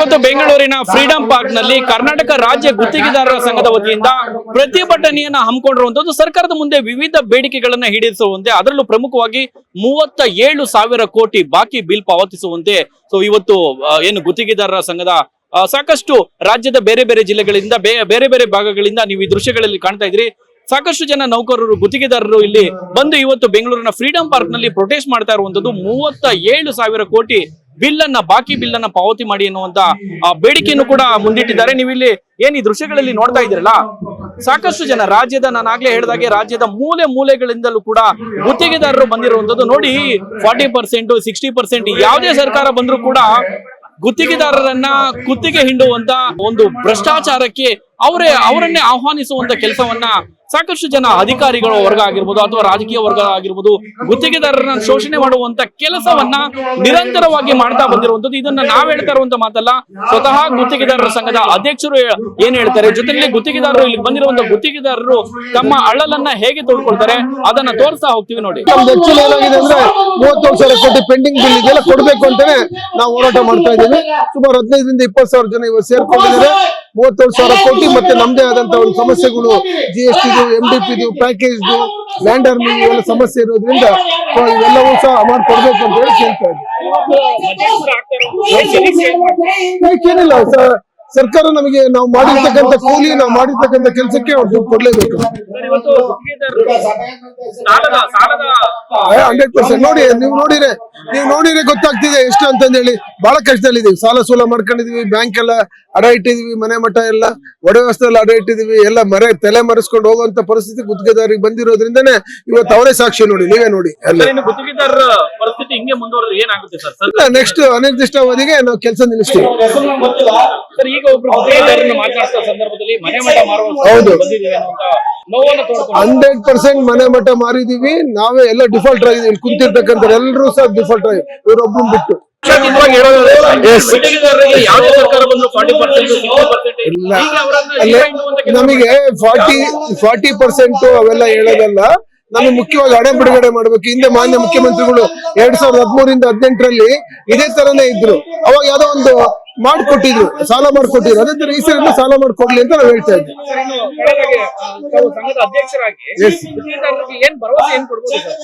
ಇವತ್ತು ಬೆಂಗಳೂರಿನ freedom park ನಲ್ಲಿ ಕರ್ನಾಟಕ ರಾಜ್ಯ ಗುತ್ತಿಗೆದಾರರ ಸಂಘದ ವತಿಯಿಂದ ಪ್ರತಿಭಟನೆಯನ್ನ ಹಮ್ಮಿಕೊಂಡಿರುವಂತದ್ದು ಸರ್ಕಾರದ ಮುಂದೆ ವಿವಿಧ ಬೇಡಿಕೆಗಳನ್ನ ಈಡೇರಿಸುವಂತೆ, ಅದರಲ್ಲೂ ಪ್ರಮುಖವಾಗಿ 37,000 ಕೋಟಿ ಬಾಕಿ ಬಿಲ್ ಪಾವತಿಸುವಂತೆ. ಸೊ ಇವತ್ತು ಏನು ಗುತ್ತಿಗೆದಾರರ ಸಂಘದ ಸಾಕಷ್ಟು ರಾಜ್ಯದ ಬೇರೆ ಬೇರೆ ಜಿಲ್ಲೆಗಳಿಂದ ಬೇರೆ ಬೇರೆ ಭಾಗಗಳಿಂದ ನೀವು ಈ ದೃಶ್ಯಗಳಲ್ಲಿ ಕಾಣ್ತಾ ಇದ್ರಿ. ಸಾಕಷ್ಟು ಜನ ನೌಕರರು ಗುತ್ತಿಗೆದಾರರು ಇಲ್ಲಿ ಬಂದು ಇವತ್ತು ಬೆಂಗಳೂರಿನ ಫ್ರೀಡಂ ಪಾರ್ಕ್ ನಲ್ಲಿ ಪ್ರೊಟೆಸ್ಟ್ ಮಾಡ್ತಾ ಇರುವಂತದ್ದು 37,000 ಕೋಟಿ ಬಾಕಿ ಬಿಲ್ ಅನ್ನ ಪಾವತಿ ಮಾಡಿ ಎನ್ನುವಂತ ಬೇಡಿಕೆಯನ್ನು ಕೂಡ ಮುಂದಿಟ್ಟಿದ್ದಾರೆ. ನೀವು ಇಲ್ಲಿ ಏನ್ ಈ ದೃಶ್ಯಗಳಲ್ಲಿ ನೋಡ್ತಾ ಇದ್ದೀರಲ್ಲ, ಸಾಕಷ್ಟು ಜನ ರಾಜ್ಯದ, ನಾನು ಆಗ್ಲೇ ಹೇಳಿದಾಗೆ ರಾಜ್ಯದ ಮೂಲೆ ಮೂಲೆಗಳಿಂದಲೂ ಕೂಡ ಗುತ್ತಿಗೆದಾರರು ಬಂದಿರುವಂತದ್ದು ನೋಡಿ. 40%, 60% ಯಾವುದೇ ಸರ್ಕಾರ ಬಂದ್ರೂ ಕೂಡ ಗುತ್ತಿಗೆದಾರರನ್ನ ಕುತ್ತಿಗೆ ಹಿಂಡುವಂತ ಒಂದು ಭ್ರಷ್ಟಾಚಾರಕ್ಕೆ ಅವರನ್ನೇ ಆಹ್ವಾನಿಸುವಂತ ಕೆಲಸವನ್ನ ಸಾಕಷ್ಟು ಜನ ಅಧಿಕಾರಿಗಳ ವರ್ಗ ಆಗಿರ್ಬೋದು ಅಥವಾ ರಾಜಕೀಯ ವರ್ಗ ಆಗಿರ್ಬೋದು ಗುತ್ತಿಗೆದಾರರನ್ನ ಶೋಷಣೆ ಮಾಡುವಂತ ಕೆಲಸವನ್ನ ನಿರಂತರವಾಗಿ ಮಾಡ್ತಾ ಬಂದಿರುವಂತದ್ದು. ಇದನ್ನ ನಾವ್ ಹೇಳ್ತಾ ಇರುವಂತ ಮಾತಲ್ಲ, ಸ್ವತಃ ಗುತ್ತಿಗೆದಾರರ ಸಂಘದ ಅಧ್ಯಕ್ಷರು ಏನ್ ಹೇಳ್ತಾರೆ, ಜೊತೆಲಿ ಗುತ್ತಿಗೆದಾರರು ಇಲ್ಲಿ ಬಂದಿರುವಂತ ಗುತ್ತಿಗೆದಾರರು ತಮ್ಮ ಅಳಲನ್ನ ಹೇಗೆ ತೋಡ್ಕೊಳ್ತಾರೆ ಅದನ್ನ ತೋರಿಸ್ತಾ ಹೋಗ್ತೀವಿ ನೋಡಿ. ಏನಾಗಿದೆ ಅಂದ್ರೆ 37,000 ಕೋಟಿ ಪೆಂಡಿಂಗ್ ಬಿಲ್ ಇದೆಲ್ಲ ಕೊಡ್ಬೇಕು ಅಂತಾನೆ ನಾವು ಹೋರಾಟ ಮಾಡ್ತಾ ಇದ್ದೀವಿ. ಸುಮಾರು 15,000 ರಿಂದ 20,000 ಜನ ಇವತ್ತು ಸೇರ್ಕೊಂಡಿದ್ದಾರೆ. 37,000 ಕೋಟಿ ಮತ್ತೆ ನಮ್ದೇ ಆದಂತ ಒಂದು ಸಮಸ್ಯೆಗಳು, GST, MDP, package, land earning ಇವೆಲ್ಲ ಸಮಸ್ಯೆ ಇರೋದ್ರಿಂದ ಇವೆಲ್ಲವೂ ಸಹ ಮಾಡ್ಕೊಡ್ಬೇಕು ಅಂತ ಹೇಳಿ ಕೇಳ್ತಾ ಇದ್ದೀವಿ. ಏನಿಲ್ಲ, ಸರ್ಕಾರ ನಮಗೆ ನಾವು ಮಾಡಿರ್ತಕ್ಕಂಥ ಕೂಲಿ, ನಾವು ಮಾಡಿರ್ತಕ್ಕಂಥ ಕೆಲಸಕ್ಕೆ ಅವ್ರು ದುಡ್ಡು ಕೊಡ್ಲೇಬೇಕು. 100% ನೋಡಿ, ನೀವು ನೋಡಿದ್ರೆ ಗೊತ್ತಾಗ್ತಿದೆ ಎಷ್ಟು ಅಂತಂದೇಳಿ. ಬಹಳ ಕಷ್ಟದಲ್ಲಿದ್ದೀವಿ, ಸಾಲ ಸೂಲ ಮಾಡ್ಕೊಂಡಿದೀವಿ, ಬ್ಯಾಂಕ್ ಎಲ್ಲ ಅಡ ಇಟ್ಟಿದೀವಿ, ಮನೆ ಮಠ ಎಲ್ಲ ಒಡೆ ವ್ಯವಸ್ಥೆ ಎಲ್ಲ ಅಡ ಇಟ್ಟಿದೀವಿ, ಎಲ್ಲ ತಲೆ ಮರೆಸ್ಕೊಂಡು ಹೋಗುವಂತ ಪರಿಸ್ಥಿತಿ ಗುತ್ತಿಗೆದಾರಿಗೆ ಬಂದಿರೋದ್ರಿಂದನೇ ಇವತ್ತು ಅವರೇ ಸಾಕ್ಷಿ ನೋಡಿ, ನೀವೇ ನೋಡಿ. ನೆಕ್ಸ್ಟ್ ಅನಿರ್ದಿಷ್ಟಾವಧಿಗೆ ನಾವು ಕೆಲಸ ನಿಲ್ಲಿಸ್ತೀವಿ. ಹೌದು, 100% ಮನೆ ಮಠ ಮಾರಿದೀವಿ, ನಾವೇ ಎಲ್ಲ ಡಿಫಾಲ್ಟ್ ಆಗಿದೀವಿ. ಕುಂತಿರ್ತಕ್ಕಂಥ ಎಲ್ಲರೂ ಸಹ ಡಿಫಾಲ್ಟ್ ಆಗಿ ಇವರೊಬ್ಬರು ಬಿಟ್ಟು. ನಮಗೆ 40% ಅವೆಲ್ಲ ಹೇಳೋದಲ್ಲ, ನಮಗೆ ಮುಖ್ಯವಾಗಿ ಹಣ ಬಿಡುಗಡೆ ಮಾಡ್ಬೇಕು. ಹಿಂದೆ ಮಾನ್ಯ ಮುಖ್ಯಮಂತ್ರಿಗಳು 2013 ರಿಂದ 2018 ಇದೇ ತರನೇ ಇದ್ರು. ಅವಾಗ ಯಾವ್ದೋ ಒಂದು ಮಾಡ್ಕೊಟ್ಟಿದ್ರು, ಸಾಲ ಮಾಡ್ಕೊಟ್ಟಿದ್ರು. ಅದೇ ತರ ಈ ಸರಿ ಸಾಲ ಮಾಡ್ಕೊಡ್ಲಿ ಅಂತ ನಾವು ಹೇಳ್ತಾ ಇದ್ವಿ.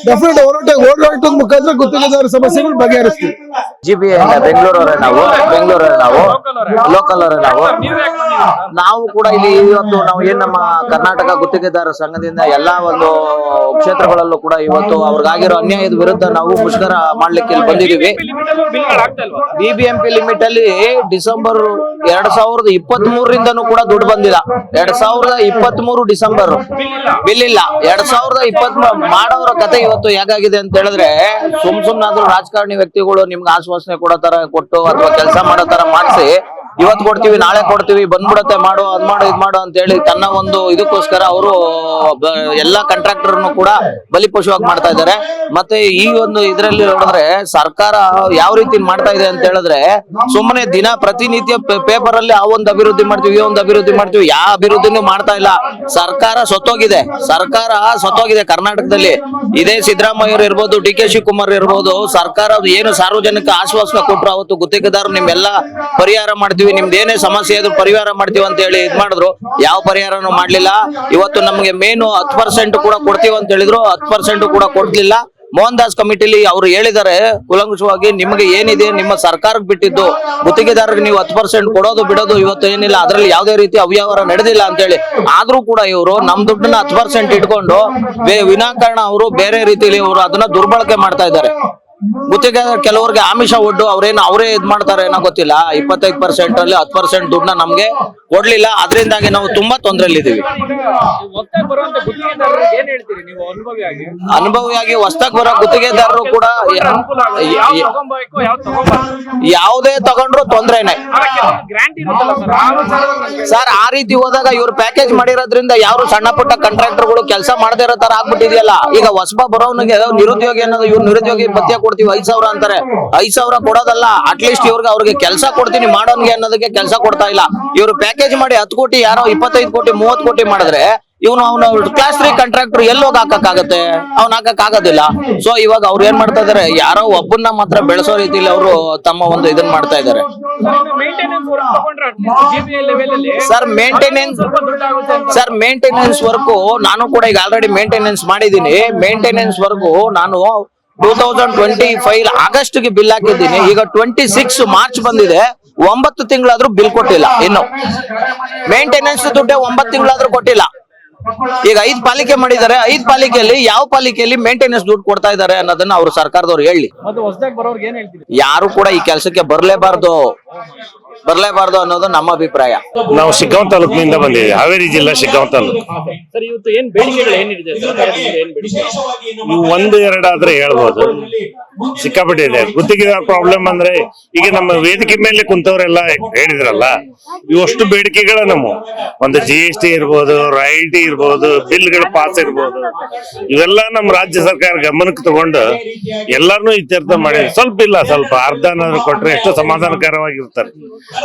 ಡೆಫಿನೆಟ್ ಹೋರಾಟದ ಮುಖಾಂತರ ಗುತ್ತಿಗೆದಾರ ಸಮಸ್ಯೆಗಳು ಬಗೆಹರಿಸ್ತೀವಿ. ಬೆಂಗಳೂರವರೇ ನಾವು ಲೋಕಲ್ ಅವರೇ ನಾವು ಕೂಡ ಇಲ್ಲಿ ಇವತ್ತು ನಾವು ಏನ್ ನಮ್ಮ ಕರ್ನಾಟಕ ಗುತ್ತಿಗೆದಾರ ಸಂಘದಿಂದ ಎಲ್ಲಾ ಒಂದು ಕ್ಷೇತ್ರಗಳಲ್ಲೂ ಕೂಡ ಇವತ್ತು ಅವ್ರಿಗಾಗಿರೋ ಅನ್ಯಾಯದ ವಿರುದ್ಧ ನಾವು ಮುಷ್ಕರ ಮಾಡ್ಲಿಕ್ಕೆ ಇಲ್ಲಿ ಬಂದಿದೀವಿ. BBMP ಲಿಮಿಟ್ ಅಲ್ಲಿ ಡಿಸೆಂಬರ್ 2023 ರಿಂದನೂ ಕೂಡ ದುಡ್ಡು ಬಂದಿಲ್ಲ. 2023 ಡಿಸೆಂಬರ್ ಬಿಲ್ ಇಲ್ಲ. 2023 ಮಾಡೋರ ಕತೆ ಇವತ್ತು ಹೇಗಾಗಿದೆ ಅಂತ ಹೇಳಿದ್ರೆ, ಸುಮ್ನಾದ್ರೂ ರಾಜಕಾರಣಿ ವ್ಯಕ್ತಿಗಳು ನಿಮ್ಗೆ ಆಶ್ವಾಸನೆ ಕೊಡೋ ತರ ಕೊಟ್ಟು ಅಥವಾ ಕೆಲಸ ಮಾಡೋ ತರ ಮಾಡಿಸಿ ಇವತ್ತು ಕೊಡ್ತೀವಿ, ನಾಳೆ ಕೊಡ್ತೀವಿ, ಬಂದ್ಬಿಡತ್ತೆ, ಮಾಡು ಅದ್ ಮಾಡು ಇದ್ ಮಾಡು ಅಂತ ಹೇಳಿ ತನ್ನ ಒಂದು ಇದಕ್ಕೋಸ್ಕರ ಅವರು ಎಲ್ಲಾ ಕಾಂಟ್ರಾಕ್ಟರ್ನು ಕೂಡ ಬಲಿಪಶುವಾಗಿ ಮಾಡ್ತಾ ಇದ್ದಾರೆ. ಮತ್ತೆ ಈ ಒಂದು ಇದ್ರಲ್ಲಿ ನೋಡಿದ್ರೆ ಸರ್ಕಾರ ಯಾವ ರೀತಿ ಮಾಡ್ತಾ ಇದೆ ಅಂತ ಹೇಳಿದ್ರೆ, ಸುಮ್ಮನೆ ಪ್ರತಿನಿತ್ಯ ಪೇಪರ್ ಅಲ್ಲಿ ಆ ಒಂದು ಅಭಿವೃದ್ಧಿ ಮಾಡ್ತೀವಿ, ಈ ಒಂದು ಅಭಿವೃದ್ಧಿ ಮಾಡ್ತೀವಿ, ಯಾವ ಅಭಿವೃದ್ಧಿನೂ ಮಾಡ್ತಾ ಇಲ್ಲ. ಸರ್ಕಾರ ಸತ್ತೋಗಿದೆ ಕರ್ನಾಟಕದಲ್ಲಿ. ಇದೇ ಸಿದ್ದರಾಮಯ್ಯರು ಇರ್ಬೋದು, DK ಶಿವಕುಮಾರ್ ಇರ್ಬೋದು, ಸರ್ಕಾರ ಏನು ಸಾರ್ವಜನಿಕ ಆಶ್ವಾಸನೆ ಕೊಟ್ಟರು, ಅವತ್ತು ಗುತ್ತಿಗೆದಾರರು ನಿಮ್ಮೆಲ್ಲ ಪರಿಹಾರ ಮಾಡ್ತೀವಿ, ನಿಮ್ದು ಏನೇ ಸಮಸ್ಯೆ ಇದ್ರು ಪರಿಹಾರ ಮಾಡ್ತೀವಿ ಅಂತ ಹೇಳಿ ಇದ್ ಮಾಡಿದ್ರು. ಯಾವ ಪರಿಹಾರನೂ ಮಾಡ್ಲಿಲ್ಲ. ಇವತ್ತು ನಮ್ಗೆ ಮೇನು 10% ಕೂಡ ಕೊಡ್ತೀವಿ ಅಂತ ಹೇಳಿದ್ರು, 10% ಕೂಡ ಕೊಡ್ಲಿಲ್ಲ. ಮೋಹನ್ ದಾಸ್ ಕಮಿಟಿಲಿ ಅವರು ಹೇಳಿದ್ದಾರೆ ಕೂಲಂಕುಷವಾಗಿ, ನಿಮಗೆ ಏನಿದೆ ನಿಮ್ಮ ಸರ್ಕಾರಕ್ಕೆ ಬಿಟ್ಟಿದ್ದು, ಗುತ್ತಿಗೆದಾರರಿಗೆ ನೀವು 10% ಕೊಡೋದು ಬಿಡೋದು ಇವತ್ತು ಏನಿಲ್ಲ, ಅದರಲ್ಲಿ ಯಾವುದೇ ರೀತಿ ಅವ್ಯವಹಾರ ನಡೆದಿಲ್ಲ ಅಂತ ಹೇಳಿ. ಆದ್ರೂ ಕೂಡ ಇವರು ನಮ್ ದುಡ್ಡನ್ನ 10% ಇಟ್ಕೊಂಡು ವಿನಾಕಾರಣ ಅವರು ಬೇರೆ ರೀತಿಯಲ್ಲಿ ಅವರು ಅದನ್ನ ದುರ್ಬಳಕೆ ಮಾಡ್ತಾ ಇದ್ದಾರೆ. ಗುತ್ತಿಗೆ ಕೆಲವರಿಗೆ ಆಮಿಷ ಒಡ್ಡು ಅವರೇ ಇದ್ ಮಾಡ್ತಾರೆ ಏನೋ ಗೊತ್ತಿಲ್ಲ. 25% ಅಲ್ಲಿ 10% ದುಡ್ಡನ್ನ ನಮ್ಗೆ ಕೊಡ್ಲಿಲ್ಲ. ಅದರಿಂದಾಗಿ ನಾವು ತುಂಬಾ ತೊಂದರೆಯಲ್ಲಿದ್ದೀವಿ. ಅನುಭವಿಯಾಗಿ ಹೊಸದಾಗಿ ಬರೋ ಗುತ್ತಿಗೆದಾರರು ಕೂಡ ಯಾವುದೇ ತಗೊಂಡ್ರು ತೊಂದ್ರೆನೆ ಸರ್. ಆ ರೀತಿ ಹೋದಾಗ ಇವ್ರು ಪ್ಯಾಕೇಜ್ ಮಾಡಿರೋದ್ರಿಂದ ಯಾರು ಸಣ್ಣ ಪುಟ್ಟ ಕಾಂಟ್ರಾಕ್ಟರ್ಗಳು ಕೆಲಸ ಮಾಡದೇ ಇರೋ ತರ ಆಗ್ಬಿಟ್ಟಿದೆಯಲ್ಲ. ಈಗ ಹೊಸಬ ಬರೋನಿಗೆ ನಿರುದ್ಯೋಗಿ ಅನ್ನೋದು, ಇವ್ರು ನಿರುದ್ಯೋಗಿ ಭತ್ಯೆ ಕೊಡ್ತೀವಿ 5,000 ಅಂತಾರೆ. 5,000 ಕೊಡೋದಲ್ಲ, ಅಟ್ಲೀಸ್ಟ್ ಅವ್ರಿಗೆ ಕೆಲಸ ಕೊಡ್ತೀನಿ ಮಾಡೋನ್ಗೆ ಅನ್ನೋದಕ್ಕೆ ಕೆಲಸ ಕೊಡ್ತಾ ಇಲ್ಲ. ಇವ್ರು ಪ್ಯಾಕೇಜ್ ಮಾಡಿ 10 ಕೋಟಿ, ಯಾರೋ 25 ಕೋಟಿ 30 ಕೋಟಿ ಮಾಡಿದ್ರೆ ಅವನು ಕ್ಲಾಸ್ 3 ಕಾಂಟ್ರಾಕ್ಟರ್ ಎಲ್ಲೋಗಿ ಹಾಕಕ್ಕಾಗತ್ತೆ, ಅವ್ನು ಹಾಕಕ್ಕಾಗೋದಿಲ್ಲ. ಸೊ ಇವಾಗ ಅವ್ರು ಏನ್ ಮಾಡ್ತಾ ಇದಾರೆ, ಯಾರೋ ಒಬ್ಬನ್ನ ಮಾತ್ರ ಬೆಳೆಸೋ ರೀತಿಯಲ್ಲಿ ಅವರು ತಮ್ಮ ಒಂದು ಇದನ್ನ ಮಾಡ್ತಾ ಇದಾರೆ. ಸರ್ ಮೇಂಟೆನೆನ್ಸ್ ವರ್ಕ್ ನಾನು ಕೂಡ ಈಗ ಆಲ್ರೆಡಿ ಮೇಂಟೆನೆನ್ಸ್ ಮಾಡಿದೀನಿ. ಮೇಂಟೆನೆನ್ಸ್ ವರ್ಕ್ ನಾನು 2025 ಆಗಸ್ಟ್ ಗೆ ಬಿಲ್ ಹಾಕಿದ್ದೀನಿ. ಈಗ 26 ಮಾರ್ಚ್ ಬಂದಿದೆ, 9 ತಿಂಗಳಾದ್ರೂ ಬಿಲ್ ಕೊಟ್ಟಿಲ್ಲ. ಇನ್ನು ಮೇಂಟೆನೆನ್ಸ್ ದುಡ್ಡೇ 9 ತಿಂಗಳಾದ್ರೂ ಕೊಟ್ಟಿಲ್ಲ. ಈಗ 5 ಪಾಲಿಕೆ ಮಾಡಿದ್ದಾರೆ, 5 ಪಾಲಿಕೆಯಲ್ಲಿ ಯಾವ ಪಾಲಿಕೆಯಲ್ಲಿ ಮೇಂಟೆನೆನ್ಸ್ ದುಡ್ಡು ಕೊಡ್ತಾ ಇದ್ದಾರೆ ಅನ್ನೋದನ್ನ ಅವ್ರು ಸರ್ಕಾರದವ್ರು ಹೇಳಿ. ಯಾರು ಕೂಡ ಈ ಕೆಲಸಕ್ಕೆ ಬರ್ಲೇಬಾರ್ದು ಅನ್ನೋದು ನಮ್ಮ ಅಭಿಪ್ರಾಯ. ನಾವು ಶಿಗ್ಗಾಂವ್ ತಾಲೂಕಿನಿಂದ ಬಂದಿದ್ದೀವಿ, ಹಾವೇರಿ ಜಿಲ್ಲಾ ಶಿಗ್ಗಾಂವ್ ತಾಲೂಕು. ಸರ್, ಇವತ್ತು ಏನ್ ಬೇಡಿಕೆಗಳು ಏನಿದೆ ಸರ್ಕಾರದಿಂದ, ಏನ್ ಬೇಡಿಕೆ? ಇವು 1-2 ಆದ್ರೆ ಹೇಳ್ಬೋದು, ಸಿಕ್ಕಾಪಟ್ಟೆ ಇದೆ. ಗುತ್ತಿಗೆದಾರ ಪ್ರಾಬ್ಲಮ್ ಅಂದ್ರೆ ಈಗ ನಮ್ಮ ವೇದಿಕೆ ಮೇಲೆ ಕುಂತವರೆಲ್ಲ ಹೇಳಿದ್ರಲ್ಲ, ಇವಷ್ಟು ಬೇಡಿಕೆಗಳ ನಮ್ಮ ಒಂದು GST ಇರ್ಬೋದು, ರಾಯಲ್ಟಿ ಇರ್ಬೋದು, ಬಿಲ್ಗಳು ಪಾಸ್ ಇರ್ಬೋದು, ಇವೆಲ್ಲ ನಮ್ಮ ರಾಜ್ಯ ಸರ್ಕಾರ ಗಮನಕ್ಕೆ ತಗೊಂಡು ಎಲ್ಲಾರನ್ನೂ ಇತ್ಯರ್ಥ ಮಾಡಿ ಸ್ವಲ್ಪ ಅರ್ಧನಾದ್ರು ಕೊಟ್ರೆ ಎಷ್ಟು ಸಮಾಧಾನಕರವಾಗಿರ್ತಾರೆ.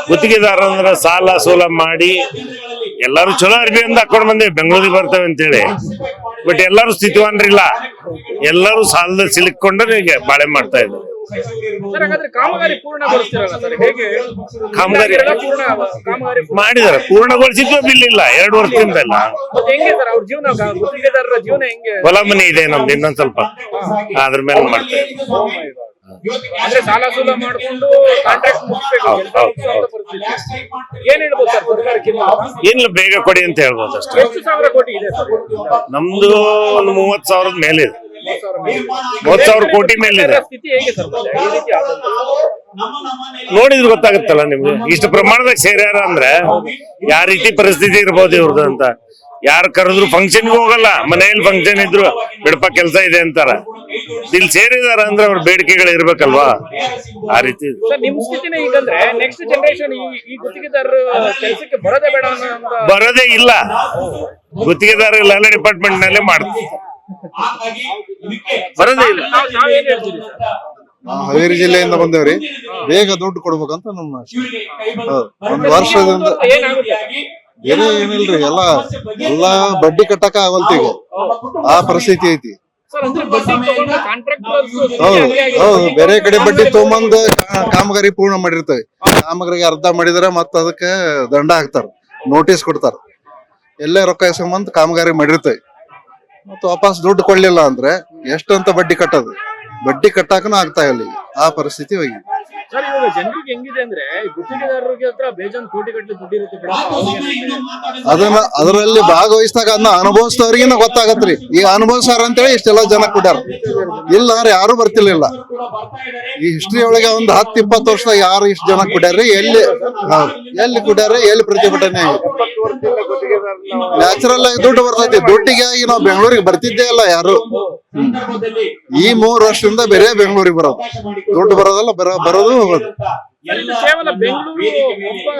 ಗುತ್ತಿಗೆದಾರ ಅಂದ್ರೆ ಸಾಲ ಸೋಲ ಮಾಡಿ ಎಲ್ಲಾರು ಚಲೋ ಅರ್ಬಿ ಅಂತ ಹಾಕೊಂಡ್ ಬಂದೇವಿ, ಬೆಂಗಳೂರಿಗೆ ಬರ್ತೇವೆ ಅಂತೇಳಿ. ಬಟ್ ಎಲ್ಲಾರು ಸ್ಥಿತಿವಾನ್ರಿಲ್ಲ, ಎಲ್ಲರೂ ಸಾಲದಲ್ಲಿ ಸಿಲುಕೊಂಡು ಈಗ ಬಾಳೆ ಮಾಡ್ತಾ ಇದ್ದಾರೆ. ಕಾಮಗಾರಿ ಮಾಡಿದಾರೆ, ಪೂರ್ಣಗೊಳಿಸಿದ್ವ ಬಿಲ್ ಇಲ್ಲ 2 ವರ್ಷದಿಂದ. ಹೊಲ ಮನೆ ಇದೆ ನಮ್ದು, ಇನ್ನೊಂದ್ ಸ್ವಲ್ಪ ಅದ್ರ ಮೇಲೆ ಮಾಡ್ತೇವೆ. ಸಾಲ ಸೂಲ ಮಾಡ್ಕೊಂಡು ಏನಿಲ್ಲ, ಬೇಗ ಕೊಡಿ ಅಂತ ಹೇಳ್ಬೋದು ಅಷ್ಟೇ. ನಮ್ದು ಒಂದು 30,000 ಮೇಲೆ ಇದೆ, 30,000 ಕೋಟಿ ಮೇಲಿದೆ. ನೋಡಿದ್ರೆ ಗೊತ್ತಾಗುತ್ತಲ್ಲ ನಿಮ್ಗೆ, ಇಷ್ಟು ಪ್ರಮಾಣದಾಗ ಸೇರ್ಯಾರ ಅಂದ್ರೆ ಯಾವ ರೀತಿ ಪರಿಸ್ಥಿತಿ ಇರ್ಬೋದು ಇವ್ರದ್ದು ಅಂತ. ಯಾರು ಕರೆದ್ರು ಫಂಕ್ಷನ್ಗೆ ಹೋಗಲ್ಲ, ಮನೆಯಲ್ಲಿ ಫಂಕ್ಷನ್ ಇದ್ರು ಬಿಡಪ ಕೆಲಸ ಇದೆ ಅಂತಾರ. ಇಲ್ಲಿ ಸೇರಿದಾರ ಅಂದ್ರೆ ಅವ್ರ ಬೇಡಿಕೆಗಳು ಇರ್ಬೇಕಲ್ವಾ, ಆ ರೀತಿ. ನಿಮ್ ಸ್ಥಿತಿನೇ ಈಗಂದ್ರೆ ನೆಕ್ಸ್ಟ್ ಜನರೇಷನ್ ಈ ಗುತ್ತಿಗೆದಾರರು ಕೆಲಸಕ್ಕೆ ಬರೋದೇ ಬೇಡ ಬರೋದೇ ಇಲ್ಲ. ಗುತ್ತಿಗೆದಾರ ಎಲ್ಲ ಡಿಪಾರ್ಟ್ಮೆಂಟ್ ನಲ್ಲೇ ಮಾಡ್ತಾರೆ, ಬರೋದೇ ಇಲ್ಲ. ನಾವು ಹಾವೇರಿ ಜಿಲ್ಲೆಯಿಂದ ಬಂದೇವ್ರಿ, ಬೇಗ ದುಡ್ಡು ಕೊಡ್ಬೇಕಂತ ನಮ್ಮ ಒಂದ್ ವರ್ಷದಿಂದ. ಬೇರೆ ಏನಿಲ್ರಿ, ಎಲ್ಲಾ ಬಡ್ಡಿ ಕಟ್ಟಕ ಆಗಲ್ತಿ, ಈಗ ಆ ಪರಿಸ್ಥಿತಿ ಐತಿ. ಹೌದು, ಬೇರೆ ಕಡೆ ಬಡ್ಡಿ ತಗೊಂಬಂದ್ ಕಾಮಗಾರಿ ಪೂರ್ಣ ಮಾಡಿರ್ತೇವೆ. ಕಾಮಗಾರಿಗೆ ಅರ್ಧ ಮಾಡಿದ್ರೆ ಮತ್ತ ಅದಕ್ಕೆ ದಂಡ ಹಾಕ್ತಾರ, ನೋಟಿಸ್ ಕೊಡ್ತಾರ. ಎಲ್ಲೇ ರೊಕ್ಕ ಇಸ್ಕೊಂಬಂದ್ ಕಾಮಗಾರಿ ಮಾಡಿರ್ತೇವೆ, ಮತ್ತ ವಾಪಸ್ ದುಡ್ಡು ಕೊಡ್ಲಿಲ್ಲ ಅಂದ್ರೆ ಎಷ್ಟಂತ ಬಡ್ಡಿ ಕಟ್ಟೋದು, ಬಡ್ಡಿ ಕಟ್ಟಾಕನು ಆಗ್ತಾ ಇಲ್ಲ. ಈಗ ಆ ಪರಿಸ್ಥಿತಿ ಹೋಗಿದೆ. ಸರ್, ಇವಾಗ ಜನರಿಗೆ ಹೆಂಗಿದೆ ಅಂದ್ರೆ ಗುತ್ತಿಗೆದಾರರಿಗೆ ಹತ್ರ ಬೇಜಾನ್ ಕೋಟಿಗಟ್ಟಲೆ ದುಡ್ಡು ಇರುತ್ತೆ. ಅದರಲ್ಲಿ ಭಾಗವಹಿಸಿದಾಗ ಅದನ್ನ ಅನುಭವಿಸಿದವ್ರಿಗಿನ ಗೊತ್ತಾಗತ್ರಿ. ಈಗ ಅನುಭವಿಸಾರ ಅಂತೇಳಿ ಇಷ್ಟೆಲ್ಲ ಜನ ಕೊಡ್ಯಾರ, ಇಲ್ಲ ಯಾರು ಬರ್ತಿರ್ಲಿಲ್ಲ. ಈ ಹಿಸ್ಟ್ರಿ ಒಳಗೆ ಒಂದು 10-20 ವರ್ಷದಾಗ ಯಾರು ಇಷ್ಟು ಜನ ಕೊಡ್ಯಾರ್ರಿ? ಎಲ್ಲಿ ಕೊಡ್ಯಾರ? ಎಲ್ಲಿ ಪ್ರತಿಭಟನೆ? ನ್ಯಾಚುರಲ್ ಆಗಿ ದುಡ್ಡು ಬರ್ತೈತಿ. ದುಡ್ಡಿಗಾಗಿ ನಾವು ಬೆಂಗಳೂರಿಗೆ ಬರ್ತಿದ್ದೇ ಇಲ್ಲ ಯಾರು. ಈ 3 ವರ್ಷದಿಂದ ಬೇರೆ ಬೆಂಗಳೂರಿಗೆ ಬರೋದು, ದುಡ್ಡು ಬರೋದಲ್ಲ, ಬರೋದು ಹೋಗೋದು.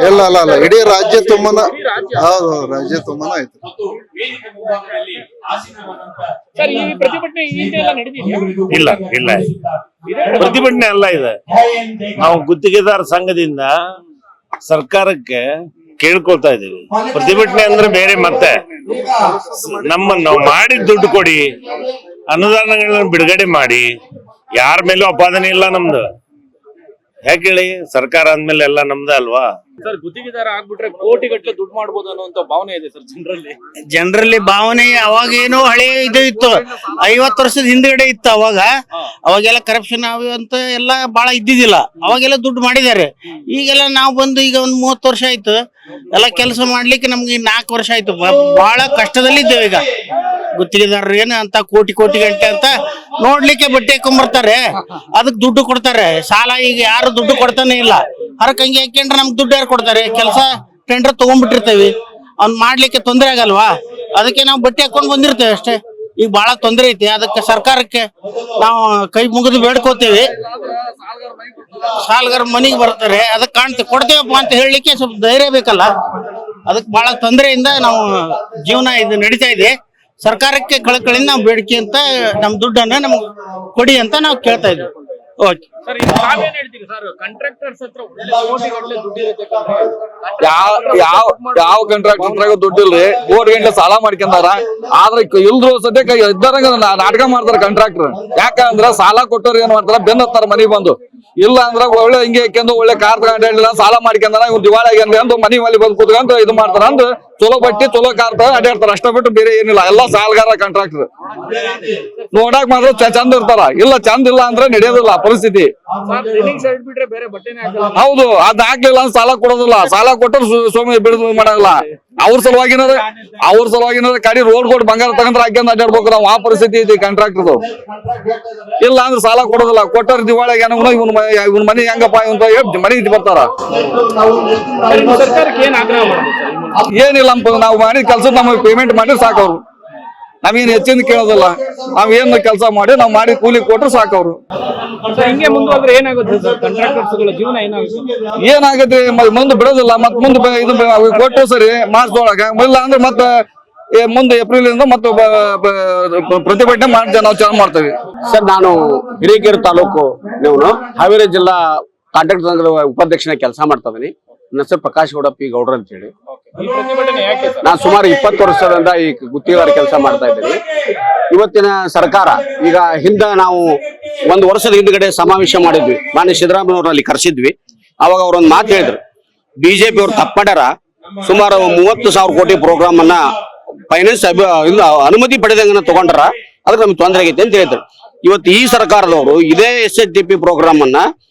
ಇಲ್ಲ, ಇಡೀ ರಾಜ್ಯ ತುಂಬಾನ. ಹೌದು, ರಾಜ್ಯ ತುಂಬಾನ ಆಯ್ತು. ಇಲ್ಲ, ಪ್ರತಿಭಟನೆ ಅಲ್ಲ ಇದೆ. ನಾವು ಗುತ್ತಿಗೆದಾರ ಸಂಘದಿಂದ ಸರ್ಕಾರಕ್ಕೆ ಕೇಳ್ಕೊಳ್ತಾ ಇದೀವಿ. ಪ್ರತಿಭಟನೆ ಅಂದ್ರೆ ಬೇರೆ, ಮತ್ತೆ ನಾವು ಮಾಡಿದ ದುಡ್ಡು ಕೊಡಿ, ಅನುದಾನಗಳನ್ನ ಬಿಡುಗಡೆ ಮಾಡಿ. ಯಾರ ಮೇಲೂ ಅಪಾದನೆ ಇಲ್ಲ ನಮ್ದು. ಯಾಕೆ ಹೇಳಿ, ಸರ್ಕಾರ ಅಂದ್ಮೇಲೆ ಎಲ್ಲ ನಮ್ದೇ ಅಲ್ವಾ. ಸರ್, ಗುತ್ತಿಗೆದಾರ ಆಗ್ಬಿಟ್ರೆ ಕೋಟಿಗಟ್ಟಲೆ ದುಡ್ಡು ಮಾಡ್ಬೋದು ಅನ್ನೋ ಭಾವನೆ ಇದೆ ಸರ್ ಜನರಲ್ಲಿ ಭಾವನೆ. ಅವಾಗ ಏನೋ ಹಳೆ ಇದು ಇತ್ತು, 50 ವರ್ಷದ ಹಿಂದ್ಗಡೆ ಇತ್ತು. ಅವಾಗೆಲ್ಲ ಕರಪ್ಷನ್ ಅಂತ ಎಲ್ಲ ಬಹಳ ಇದ್ದಿದ್ದಿಲ್ಲ. ಅವಾಗೆಲ್ಲ ದುಡ್ಡು ಮಾಡಿದ್ದಾರೆ. ಈಗೆಲ್ಲ ನಾವು ಬಂದು ಈಗ ಒಂದ್ 30 ವರ್ಷ ಆಯ್ತು. ಎಲ್ಲ ಕೆಲಸ ಮಾಡ್ಲಿಕ್ಕೆ ನಮ್ಗೆ 4 ವರ್ಷ ಆಯ್ತು. ಬಹಳ ಕಷ್ಟದಲ್ಲಿ ಇದ್ದೇವೆ ಈಗ. ಗುತ್ತಿಗೆದಾರರು ಏನು ಅಂತ ಕೋಟಿ ಗಂಟೆ ಅಂತ ನೋಡ್ಲಿಕ್ಕೆ ಬಟ್ಟೆ ಹಾಕೊಂಡ್ಬರ್ತಾರೆ, ಅದಕ್ಕೆ ದುಡ್ಡು ಕೊಡ್ತಾರೆ. ಸಾಲ ಈಗ ಯಾರು ದುಡ್ಡು ಕೊಡ್ತಾನೆ ಇಲ್ಲ. ಹರಕಂಗೆ ಹಾಕೊಂಡ್ರೆ ನಮ್ಗೆ ದುಡ್ಡು ಯಾರು ಕೊಡ್ತಾರೆ? ಕೆಲಸ ಟೆಂಡರ್ ತಗೊಂಡ್ಬಿಟ್ಟಿರ್ತೇವೆ, ಅವ್ನ್ ಮಾಡ್ಲಿಕ್ಕೆ ತೊಂದರೆ ಆಗಲ್ವಾ? ಅದಕ್ಕೆ ನಾವು ಬಟ್ಟೆ ಹಾಕೊಂಡ್ ಬಂದಿರ್ತೇವೆ ಅಷ್ಟೇ. ಈಗ ಬಹಳ ತೊಂದರೆ ಐತಿ. ಅದಕ್ಕೆ ಸರ್ಕಾರಕ್ಕೆ ನಾವು ಕೈ ಮುಗಿದು ಬೇಡ್ಕೋತೇವಿ. ಸಾಲಗಾರ ಮನೆಗೆ ಬರ್ತಾರೆ, ಅದಕ್ಕೆ ಕೊಡ್ತೇವಪ್ಪ ಅಂತ ಹೇಳಲಿಕ್ಕೆ ಸ್ವಲ್ಪ ಧೈರ್ಯ ಬೇಕಲ್ಲ. ಅದಕ್ಕೆ ಬಹಳ ತೊಂದರೆಯಿಂದ ನಾವು ಜೀವನ ಇದು ನಡೀತಾ ಇದೆ. ಸರ್ಕಾರಕ್ಕೆ ಕಳಕಳಿಂದ ನಾವು ಬೇಡಿಕೆ ಅಂತ ನಮ್ಮ ದುಡ್ಡನ್ನ ನಮ್ಗೆ ಕೊಡಿ ಅಂತ ನಾವು ಕೇಳ್ತಾ ಇದ್ವಿ. ಓಕೆ. ಸರ್ ಈಗ ತಾವೇನ್ ಹೇಳ್ತೀರಿ ಸರ್, ಕಾಂಟ್ರಾಕ್ಟರ್ಸ್ ಹತ್ರ ಒಳ್ಳೆ ಕೋಟಿಗಟ್ಟಲೆ ದುಡ್ಡು ಇರುತ್ತೆ ಕಣ್ರೀ. ಯಾವ ಕಾಂಟ್ರಾಕ್ಟರ್ ದುಡ್ಡಿಲ್ರಿ, ಕೋಟಿ ಗಂಟೆ ಸಾಲ ಮಾಡ್ಕೊಂಡಾರ. ಆದ್ರೆ ಇಲ್ದ್ರು ಸದ್ಯಕ್ಕೆ ಇದ್ದಾರಂಗ ನಾಟಕ ಮಾಡ್ತಾರ ಕಾಂಟ್ರಾಕ್ಟರ್. ಯಾಕಂದ್ರ ಸಾಲ ಕೊಟ್ಟವ್ರು ಏನ್ ಮಾಡ್ತಾರ, ಬೆನ್ನ ಹತ್ತಾರ ಮನಿಗ್ ಬಂದು. ಇಲ್ಲ ಅಂದ್ರ ಒಳ್ಳೆ ಹಿಂಗೆ ಹಾಕ್ಯಂದು ಒಳ್ಳೆ ಕಾರ್ ತಗೊಂಡಿಲ್ಲ, ಸಾಲ ಮಾಡ್ಕೊಂಡಾರ, ಇವ್ರು ದಿವಾಳಿ ಆಗ್ಯಾನ್ರಿ ಅಂತ ಮನಿ ಮಲಿ ಬಂದು ಕೂತ್ಕೊಂಡ್ ಇದು ಮಾಡ್ತಾರ ಅಂದ್ ಚಲೋ ಬಟ್ಟಿ ಚಲೋ ಕಾರ್ ಅಡ್ಯಾಡ್ತಾರ. ಅಷ್ಟ ಬಿಟ್ಟು ಬೇರೆ ಏನಿಲ್ಲ, ಎಲ್ಲಾ ಸಾಲಗಾರ ಕಾಂಟ್ರಾಕ್ಟರ್. ನೋಡಾಕ್ ಮಾತ್ರ ಚಂದ ಇರ್ತಾರ, ಇಲ್ಲ ಚಂದ ಇಲ್ಲ ಅಂದ್ರೆ ನಡೆಯೋದಿಲ್ಲ ಪರಿಸ್ಥಿತಿ. ಶರ್ಟ್ ಬಿಟ್ರೆ ಬೇರೆ ಬಟ್ಟೆನೇ ಹಾಕಲ್ಲ. ಹೌದು, ಅದ್ ಹಾಕ್ಲಿಲ್ಲ ಅಂತ ಸಾಲ ಕೊಡೋದಿಲ್ಲ. ಸಾಲ ಕೊಟ್ಟರು ಸೋಮಿ ಬಿಡುದು ಮಾಡಲ್ಲ. ಅವ್ರ ಸಲುವಾಗಿನ ಗಾಡಿ ರೋಡ್ ಕೊಟ್ಟು ಬಂಗಾರ ತಗೊಂಡ್ರೆ ಹಾಕ್ಯಂದ್ ಅಡ್ಡಾಡ್ಬೇಕು ನಾವು. ಆ ಪರಿಸ್ಥಿತಿ ಐತಿ ಕಾಂಟ್ರಾಕ್ಟರ್ದು. ಇಲ್ಲ ಅಂದ್ರೆ ಸಾಲ ಕೊಡೋದಿಲ್ಲ. ಕೊಟ್ಟರು ದಿವಾಳಿಗೆ ಇವನ್ ಮನಿ ಹೆಂಗಪ್ಪ ಅಂತ ಮನೆಗೆ ಬರ್ತಾರ. ಸರ್ಕಾರಕ್ಕೆ ಏನ್ ಆಗ್ರಹ ಮಾಡ್ಬೇಕು? ಏನಿಲ್ಲ, ನಾವು ಮಾಡಿದ ಕೆಲಸ ನಮಗೆ ಪೇಮೆಂಟ್ ಮಾಡಿ ಸಾಕವ್ರು. ನಾವೇನ್ ಹೆಚ್ಚಿನ ಕೇಳೋದಿಲ್ಲ. ನಾವ್ ಏನ್ ಕೆಲಸ ಮಾಡಿ ನಾವ್ ಮಾಡಿ ಕೂಲಿ ಕೊಟ್ರೆ ಸಾಕವ್ರು. ಹಿಂಗೆ ಮುಂದುವರೆದ್ರೆ ಏನಾಗುತ್ತೆ ಸರ್, ಕಾಂಟ್ರಾಕ್ಟರ್ಸ್ಗಳ ಜೀವನ ಏನಾಗುತ್ತೆ? ಏನಾಗತ್ತೆ, ಮುಂದೆ ಬಿಡೋದಿಲ್ಲ. ಮತ್ ಮುಂದೆ ಇದು ಕೊಟ್ಟು ಸರಿ ಮಾರ್ಚ್ ಒಳಗ, ಇಲ್ಲ ಅಂದ್ರೆ ಮತ್ತೆ ಮುಂದೆ ಏಪ್ರಿಲ್ ಇಂದ ಮತ್ತೆ ಪ್ರತಿಭಟನೆ ಮಾಡಿ ನಾವು ಚಾಲು ಮಾಡ್ತೇವೆ. ಸರ್, ನಾನು ಹಿರೇಕೆರೆ ತಾಲೂಕು ಹಾವೇರಿ ಜಿಲ್ಲಾ ಕಾಂಟ್ರಾಕ್ಟರ್ ಸಂಘದ ಉಪಾಧ್ಯಕ್ಷನ ಕೆಲಸ ಮಾಡ್ತಾ ಇದೀನಿ. ನನ್ನ ಹೆಸರು ಪ್ರಕಾಶ್ ಗೌಡ ಪಿ ಗೌಡ್ರ ಅಂತ ಹೇಳಿ. ಈ ಪ್ರತಿಭಟನೆ ಯಾಕೆ ಸರ್? ನಾನು ಸುಮಾರು 20 ವರ್ಷದಿಂದ ಈ ಗುತ್ತಿಗೆದಾರ ಕೆಲಸ ಮಾಡ್ತಾ ಇದ್ದೀನಿ. ಇವತ್ತಿನ ಸರ್ಕಾರ ಈಗ ಹಿಂದೆ ನಾವು 1 ವರ್ಷದ ಹಿಂದ್ಗಡೆ ಸಮಾವೇಶ ಮಾಡಿದ್ವಿ, ಮಾನ್ಯ ಸಿದ್ದರಾಮಯ್ಯವ್ರಲ್ಲಿ ಕರೆಸಿದ್ವಿ. ಅವಾಗ ಅವ್ರೊಂದು ಮಾತು ಹೇಳಿದ್ರು, ಬಿಜೆಪಿ ಅವ್ರು ತಪ್ಪು ಮಾಡ್ಯಾರ, ಸುಮಾರು 30,000 ಕೋಟಿ ಪ್ರೋಗ್ರಾಮ್ ಅನ್ನ ಫೈನಾನ್ಸ್ ಅನುಮತಿ ಪಡೆದಂಗ ತಗೊಂಡ್ರ, ಅದಕ್ಕೆ ನಮ್ಗೆ ತೊಂದರೆ ಆಗೈತೆ ಅಂತ ಹೇಳಿದ್ರು. ಇವತ್ತು ಈ ಸರ್ಕಾರದವರು ಇದೇ SHTP ಪ್ರೋಗ್ರಾಮ್ ಅನ್ನ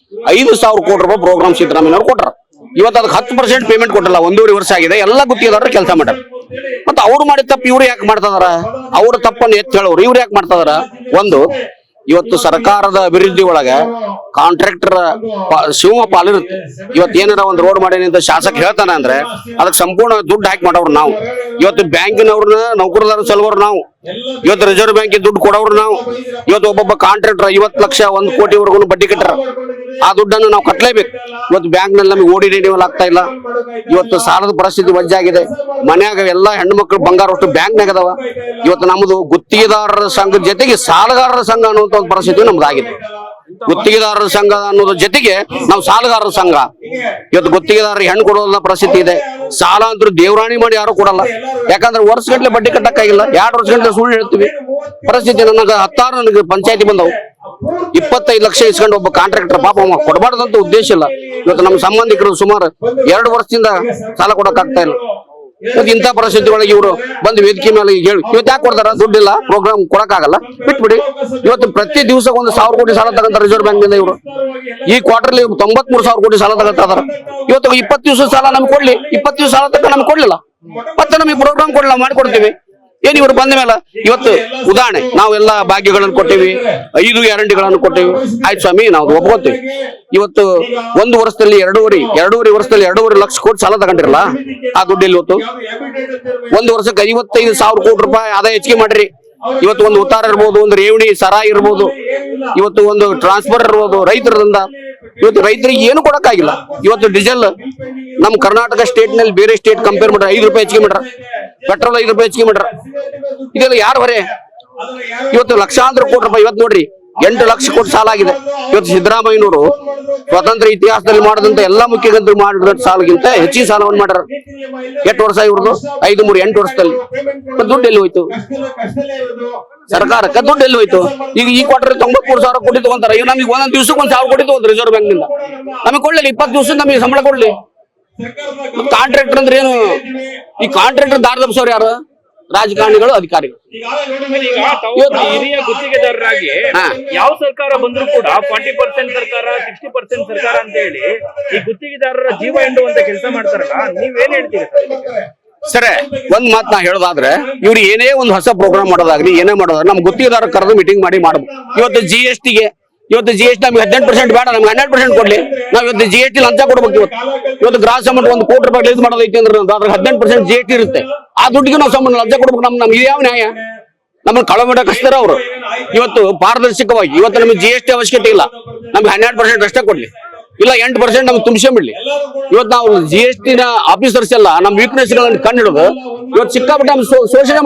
5,000 ಕೋಟಿ ರೂಪಾಯಿ ಪ್ರೋಗ್ರಾಮ್ ಸಿದ್ದರಾಮಯ್ಯ ಅವ್ರು ಕೊಟ್ರ. ಇವತ್ತು ಅದಕ್ಕೆ 10% ಪೇಮೆಂಟ್ ಕೊಟ್ಟಿಲ್ಲ. 1.5 ವರ್ಷ ಆಗಿದೆ. ಎಲ್ಲ ಗುತ್ತಿಗೆದಾರರು ಕೆಲಸ ಮಾಡ್ಯಾರ. ಮತ್ತೆ ಅವ್ರು ಮಾಡಿದ ತಪ್ಪು ಇವ್ರು ಯಾಕೆ ಮಾಡ್ತಾದಾರ? ಅವ್ರ ತಪ್ಪನ್ನು ಎತ್ತಿ ಹೇಳೋರು ಇವ್ರು ಯಾಕೆ ಮಾಡ್ತಾದಾರ? ಒಂದು, ಇವತ್ತು ಸರ್ಕಾರದ ಅಭಿವೃದ್ಧಿ ಒಳಗ ಕಾಂಟ್ರಾಕ್ಟರ್ ಶಿವ ಪಾಲಿರುತ್ತೆ. ಇವತ್ತು ಏನಾರ ಒಂದು ರೋಡ್ ಮಾಡೇನಿ ಅಂತ ಶಾಸಕ ಹೇಳ್ತಾನೆ ಅಂದ್ರೆ ಅದಕ್ಕೆ ಸಂಪೂರ್ಣ ದುಡ್ಡು ಹಾಕಿ ಮಾಡೋರು ನಾವು. ಇವತ್ತು ಬ್ಯಾಂಕಿನವ್ರನ್ನ ನೌಕರದಾರ ಸಲುವರು ನಾವು. ಇವತ್ತು ರಿಸರ್ವ್ ಬ್ಯಾಂಕಿಗೆ ದುಡ್ಡು ಕೊಡೋರು ನಾವು. ಇವತ್ತು ಒಬ್ಬೊಬ್ಬ ಕಾಂಟ್ರಾಕ್ಟರ್ 50 ಲಕ್ಷ 1 ಕೋಟಿವರೆಗೂ ಬಡ್ಡಿ ಕಟ್ಟಾರ. ಆ ದುಡ್ಡನ್ನು ನಾವು ಕಟ್ಟಲೇಬೇಕು. ಇವತ್ತು ಬ್ಯಾಂಕ್ ನಲ್ಲಿ ನಮಗೆ ಓಡಿ ರಿನ್ಯೂವಲ್ ಆಗ್ತಾ ಇಲ್ಲ. ಇವತ್ತು ಸಾಲದ ಪರಿಸ್ಥಿತಿ ವಜ್ಜಾಗಿದೆ. ಮನ್ಯಾಗ ಎಲ್ಲ ಹೆಣ್ಣು ಮಕ್ಕಳು ಬಂಗಾರ ಅಷ್ಟು ಬ್ಯಾಂಕ್ನಾಗ ಅದಾವ. ಇವತ್ತು ನಮ್ದು ಗುತ್ತಿಗೆದಾರರ ಸಂಘದ ಜೊತೆಗೆ ಸಾಲಗಾರರ ಸಂಘ ಅನ್ನುವಂತ ಒಂದು ಪರಿಸ್ಥಿತಿ ನಮ್ದಾಗಿದೆ. ಗುತ್ತಿಗೆದಾರರ ಸಂಘ ಅನ್ನೋದ್ರ ಜೊತೆಗೆ ನಾವು ಸಾಲಗಾರರ ಸಂಘ. ಇವತ್ತು ಗುತ್ತಿಗೆದಾರರಿಗೆ ಹೆಣ್ಣು ಕೊಡೋದ ಪರಿಸ್ಥಿತಿ ಇದೆ. ಸಾಲ ಅಂತೂ ದೇವರಾಣಿ ಮಾಡಿ ಯಾರು ಕೊಡಲ್ಲ. ಯಾಕಂದ್ರೆ ವರ್ಷಗಟ್ಟಲೆ ಬಡ್ಡಿ ಕಟ್ಟಕ್ಕಾಗಿಲ್ಲ. 2 ವರ್ಷಗಟ್ಟಲೆ ಸುಳ್ಳು ಹೇಳ್ತೀವಿ. ಪರಿಸ್ಥಿತಿ ನನಗೆ ಪಂಚಾಯತಿ ಬಂದವು 25 ಲಕ್ಷ ಇಸ್ಕೊಂಡು ಒಬ್ಬ ಕಾಂಟ್ರಾಕ್ಟರ್ ಪಾಪ ಕೊಡಬಾರ್ದಂತ ಉದ್ದೇಶ ಇಲ್ಲ. ಇವತ್ತು ನಮ್ಮ ಸಂಬಂಧಿಕರು ಸುಮಾರು 2 ವರ್ಷದಿಂದ ಸಾಲ ಕೊಡಕ್ ಆಗ್ತಾ ಇಲ್ಲ. ಇಂಥ ಪರಿಸ್ಥಿತಿ ಒಳಗೆ ಇವರು ಬಂದು ವೇದಿಕೆ ಮೇಲೆ ಹೇಳಿ ಇವತ್ತು ಯಾಕೆ ಕೊಡ್ತಾರ? ದುಡ್ಡಿಲ್ಲ, ಪ್ರೋಗ್ರಾಮ್ ಕೊಡಕ್ಕಾಗಲ್ಲ, ಬಿಟ್ಬಿಡಿ. ಇವತ್ತು ಪ್ರತಿ ದಿವಸ 1,000 ಕೋಟಿ ಸಾಲ ತಗೊಂತಾರೆ ರಿಸರ್ವ್ ಬ್ಯಾಂಕ್ ನಿಂದ. ಇವರು ಈ ಕ್ವಾರ್ಟರ್ಲಿ 93,000 ಕೋಟಿ ಸಾಲ ತಗೊಂತಾರ. ಇವತ್ತು 20 ದಿವಸ ಸಾಲ ನಮ್ಗೆ ಕೊಡ್ಲಿ, 20 ದಿವಸ ಸಾಲ ತಕ್ಕ ನಮ್ಗೆ ಕೊಡ್ಲಿಲ್ಲ, ಮತ್ತೆ ನಮಗೆ ಪ್ರೋಗ್ರಾಮ್ ಕೊಡಲ್ಲ, ಮಾಡಿಕೊಡ್ತೀವಿ. ಏನ್ ಇವರು ಬಂದ ಮೇಲೆ ಇವತ್ತು ಉದಾಹರಣೆ ನಾವೆಲ್ಲ ಭಾಗ್ಯಗಳನ್ನು ಕೊಟ್ಟಿವಿ, 5 ಗ್ಯಾರಂಟಿಗಳನ್ನು ಕೊಟ್ಟಿವಿ. ಆಯ್ತು ಸ್ವಾಮಿ, ನಾವು ಒಪ್ಕೋತೀವಿ. ಇವತ್ತು 1 ವರ್ಷದಲ್ಲಿ 2.5 ವರ್ಷದಲ್ಲಿ 2.5 ಲಕ್ಷ ಕೋಟಿ ಸಾಲ ತಗೊಂಡಿರಲ್ಲ, ಆ ದುಡ್ಡು ಇವತ್ತು 1 ವರ್ಷಕ್ಕೆ 55,000 ಕೋಟಿ ರೂಪಾಯಿ ಆದಾಯ ಹೆಚ್ಚಿಗೆ ಮಾಡ್ರಿ. ಇವತ್ತು ಒಂದು ಉತ್ತಾರ ಇರ್ಬೋದು, ಒಂದು ರೇವಣಿ ಸರ ಇರ್ಬೋದು, ಇವತ್ತು ಒಂದು ಟ್ರಾನ್ಸ್ಫರ್ ಇರ್ಬೋದು ರೈತರಿಂದ. ಇವತ್ತು ರೈತರಿಗೆ ಏನು ಕೊಡಕ್ಕಾಗಿಲ್ಲ. ಇವತ್ತು ಡೀಸೆಲ್ ನಮ್ಮ ಕರ್ನಾಟಕ ಸ್ಟೇಟ್ ನಲ್ಲಿ ಬೇರೆ ಸ್ಟೇಟ್ ಕಂಪೇರ್ ಮಾಡ್ರೆ 5 ರೂಪಾಯಿ ಹೆಚ್ಚಿಗೆ ಮಾಡ್ರ, ಪೆಟ್ರೋಲ್ 5 ರೂಪಾಯಿ ಹೆಚ್ಚಿಗೆ ಮಾಡ್ರ. ಇದೆಲ್ಲ ಯಾರು ಹೊರೆ? ಇವತ್ತು ಲಕ್ಷಾಂತರ ಕೋಟಿ ರೂಪಾಯಿ. ಇವತ್ತು ನೋಡ್ರಿ 8 ಲಕ್ಷ ಕೋಟಿ ಸಾಲ ಆಗಿದೆ. ಇವತ್ತು ಸಿದ್ದರಾಮಯ್ಯನವರು ಸ್ವತಂತ್ರ ಇತಿಹಾಸದಲ್ಲಿ ಮಾಡಿದಂತ ಎಲ್ಲಾ ಮುಖ್ಯಮಂತ್ರಿ ಮಾಡಿದ ಸಾಲಗಿಂತ ಹೆಚ್ಚಿನ ಸಾಲವನ್ನು ಮಾಡ್ಯಾರ. 8 ವರ್ಷ ಇವ್ರದ್ದು 5 3 8 ವರ್ಷದಲ್ಲಿ ದುಡ್ಡು ಎಲ್ಲಿ ಹೋಯ್ತು? ಸರ್ಕಾರಕ್ಕೆ ದುಡ್ಡು ಎಲ್ಲಿ ಹೋಯ್ತು? ಈಗ ಈ ಕ್ವಾರ್ಟರ್ 93,000 ಕೋಟಿ ತಗೊಂತಾರ. ಈಗ ನಮಗೆ ಒಂದೊಂದು ದಿವಸಕ್ಕೆ 1,000 ಕೋಟಿ ತಗೊಂಡ್ರು ರಿಸರ್ವ್ ಬ್ಯಾಂಕ್ ನಿಂದ. ನಮಗೆ ಕೊಡ್ಲಿಲ್ಲ, 20 ದಿವಸ ನಮಗೆ ಸಂಬಳ ಕೊಡ್ಲಿ. ಕಾಂಟ್ರಾಕ್ಟರ್ ಅಂದ್ರೆ ಏನು? ಈ ಕಾಂಟ್ರಾಕ್ಟರ್ ದಾರಿ ತಪ್ಪಿಸೋರು ಯಾರು? ರಾಜಕಾರಣಿಗಳು, ಅಧಿಕಾರಿಗಳು. ಹಿರಿಯ ಗುತ್ತಿಗೆದಾರರಾಗಿ ಯಾವ ಸರ್ಕಾರ ಬಂದ್ರು ಕೂಡ 40% ಸರ್ಕಾರ 60% ಸರ್ಕಾರ ಅಂತ ಹೇಳಿ ಈ ಗುತ್ತಿಗೆದಾರರ ಜೀವ ಹಿಂಡುವಂತ ಕೆಲಸ ಮಾಡ್ತಾರಲ್ಲ, ನೀವೇನ್ ಹೇಳ್ತೀರಿ ಸರಿ? ಒಂದ್ ಮಾತು ನಾ ಹೇಳೋದಾದ್ರೆ, ಇವ್ರು ಏನೇ ಒಂದು ಹೊಸ ಪ್ರೋಗ್ರಾಮ್ ಮಾಡೋದಾಗ್ಲಿ ಏನೇ ಮಾಡೋದಾದ್ರೆ ನಮ್ ಗುತ್ತಿಗೆದಾರ ಕರೆದು ಮೀಟಿಂಗ್ ಮಾಡಿ ಮಾಡ್ಬೇಕು. ಇವತ್ತು GST ನಮ್ಗೆ 18% ಬೇಡ, ನಮ್ಗೆ 12% ಕೊಡ್ಲಿ. ನಾವ್ ಇವತ್ತು GST ಲಂಚ ಕೊಡ್ಬೇಕು. ಇವತ್ತು ಗ್ರಾಸ್ ಅಮೌಂಟ್ 1 ಕೋಟಿ ರೂಪಾಯಿ ರಿಲೀಸ್ ಮಾಡೋದೈತಿ ಅಂದ್ರೆ ಅದ್ರ 18% GST ಇರುತ್ತೆ. ಆ ದುಡ್ಡಿಗೆ ನಾವು ಸಂಬಂಧ ಲಂಚ ಕೊಡ್ಬೇಕು. ನಮ್ಗೆ ಯಾವ ನ್ಯಾಯ? ನಮ್ಮನ್ನು ಕಳವಡ ಕಸ್ತಾರ ಅವರು. ಇವತ್ತು ಪಾರದರ್ಶಕವಾಗಿ ಇವತ್ತು ನಮಗೆ GST ಅವಶ್ಯಕತೆ ಇಲ್ಲ, ನಮ್ಗೆ 12% ಅಷ್ಟೇ ಕೊಡ್ಲಿ. ಇಲ್ಲ 8% ನಮ್ಗೆ ತುಂಬಿಸ್ಕೊಂಡ್ಬಿಡ್ಲಿ. ಇವತ್ತು ನಾವು GST ನ ಆಫೀಸರ್ಸ್ ಎಲ್ಲ ನಮ್ಮ ವೀಕ್ನೆಸ್ ಗಳನ್ನ ಕಂಡಿಡಿದು ಇವತ್ತು ಸಿಕ್ಕಾಪಟ್ಟೆ ಶೋಷಣೆ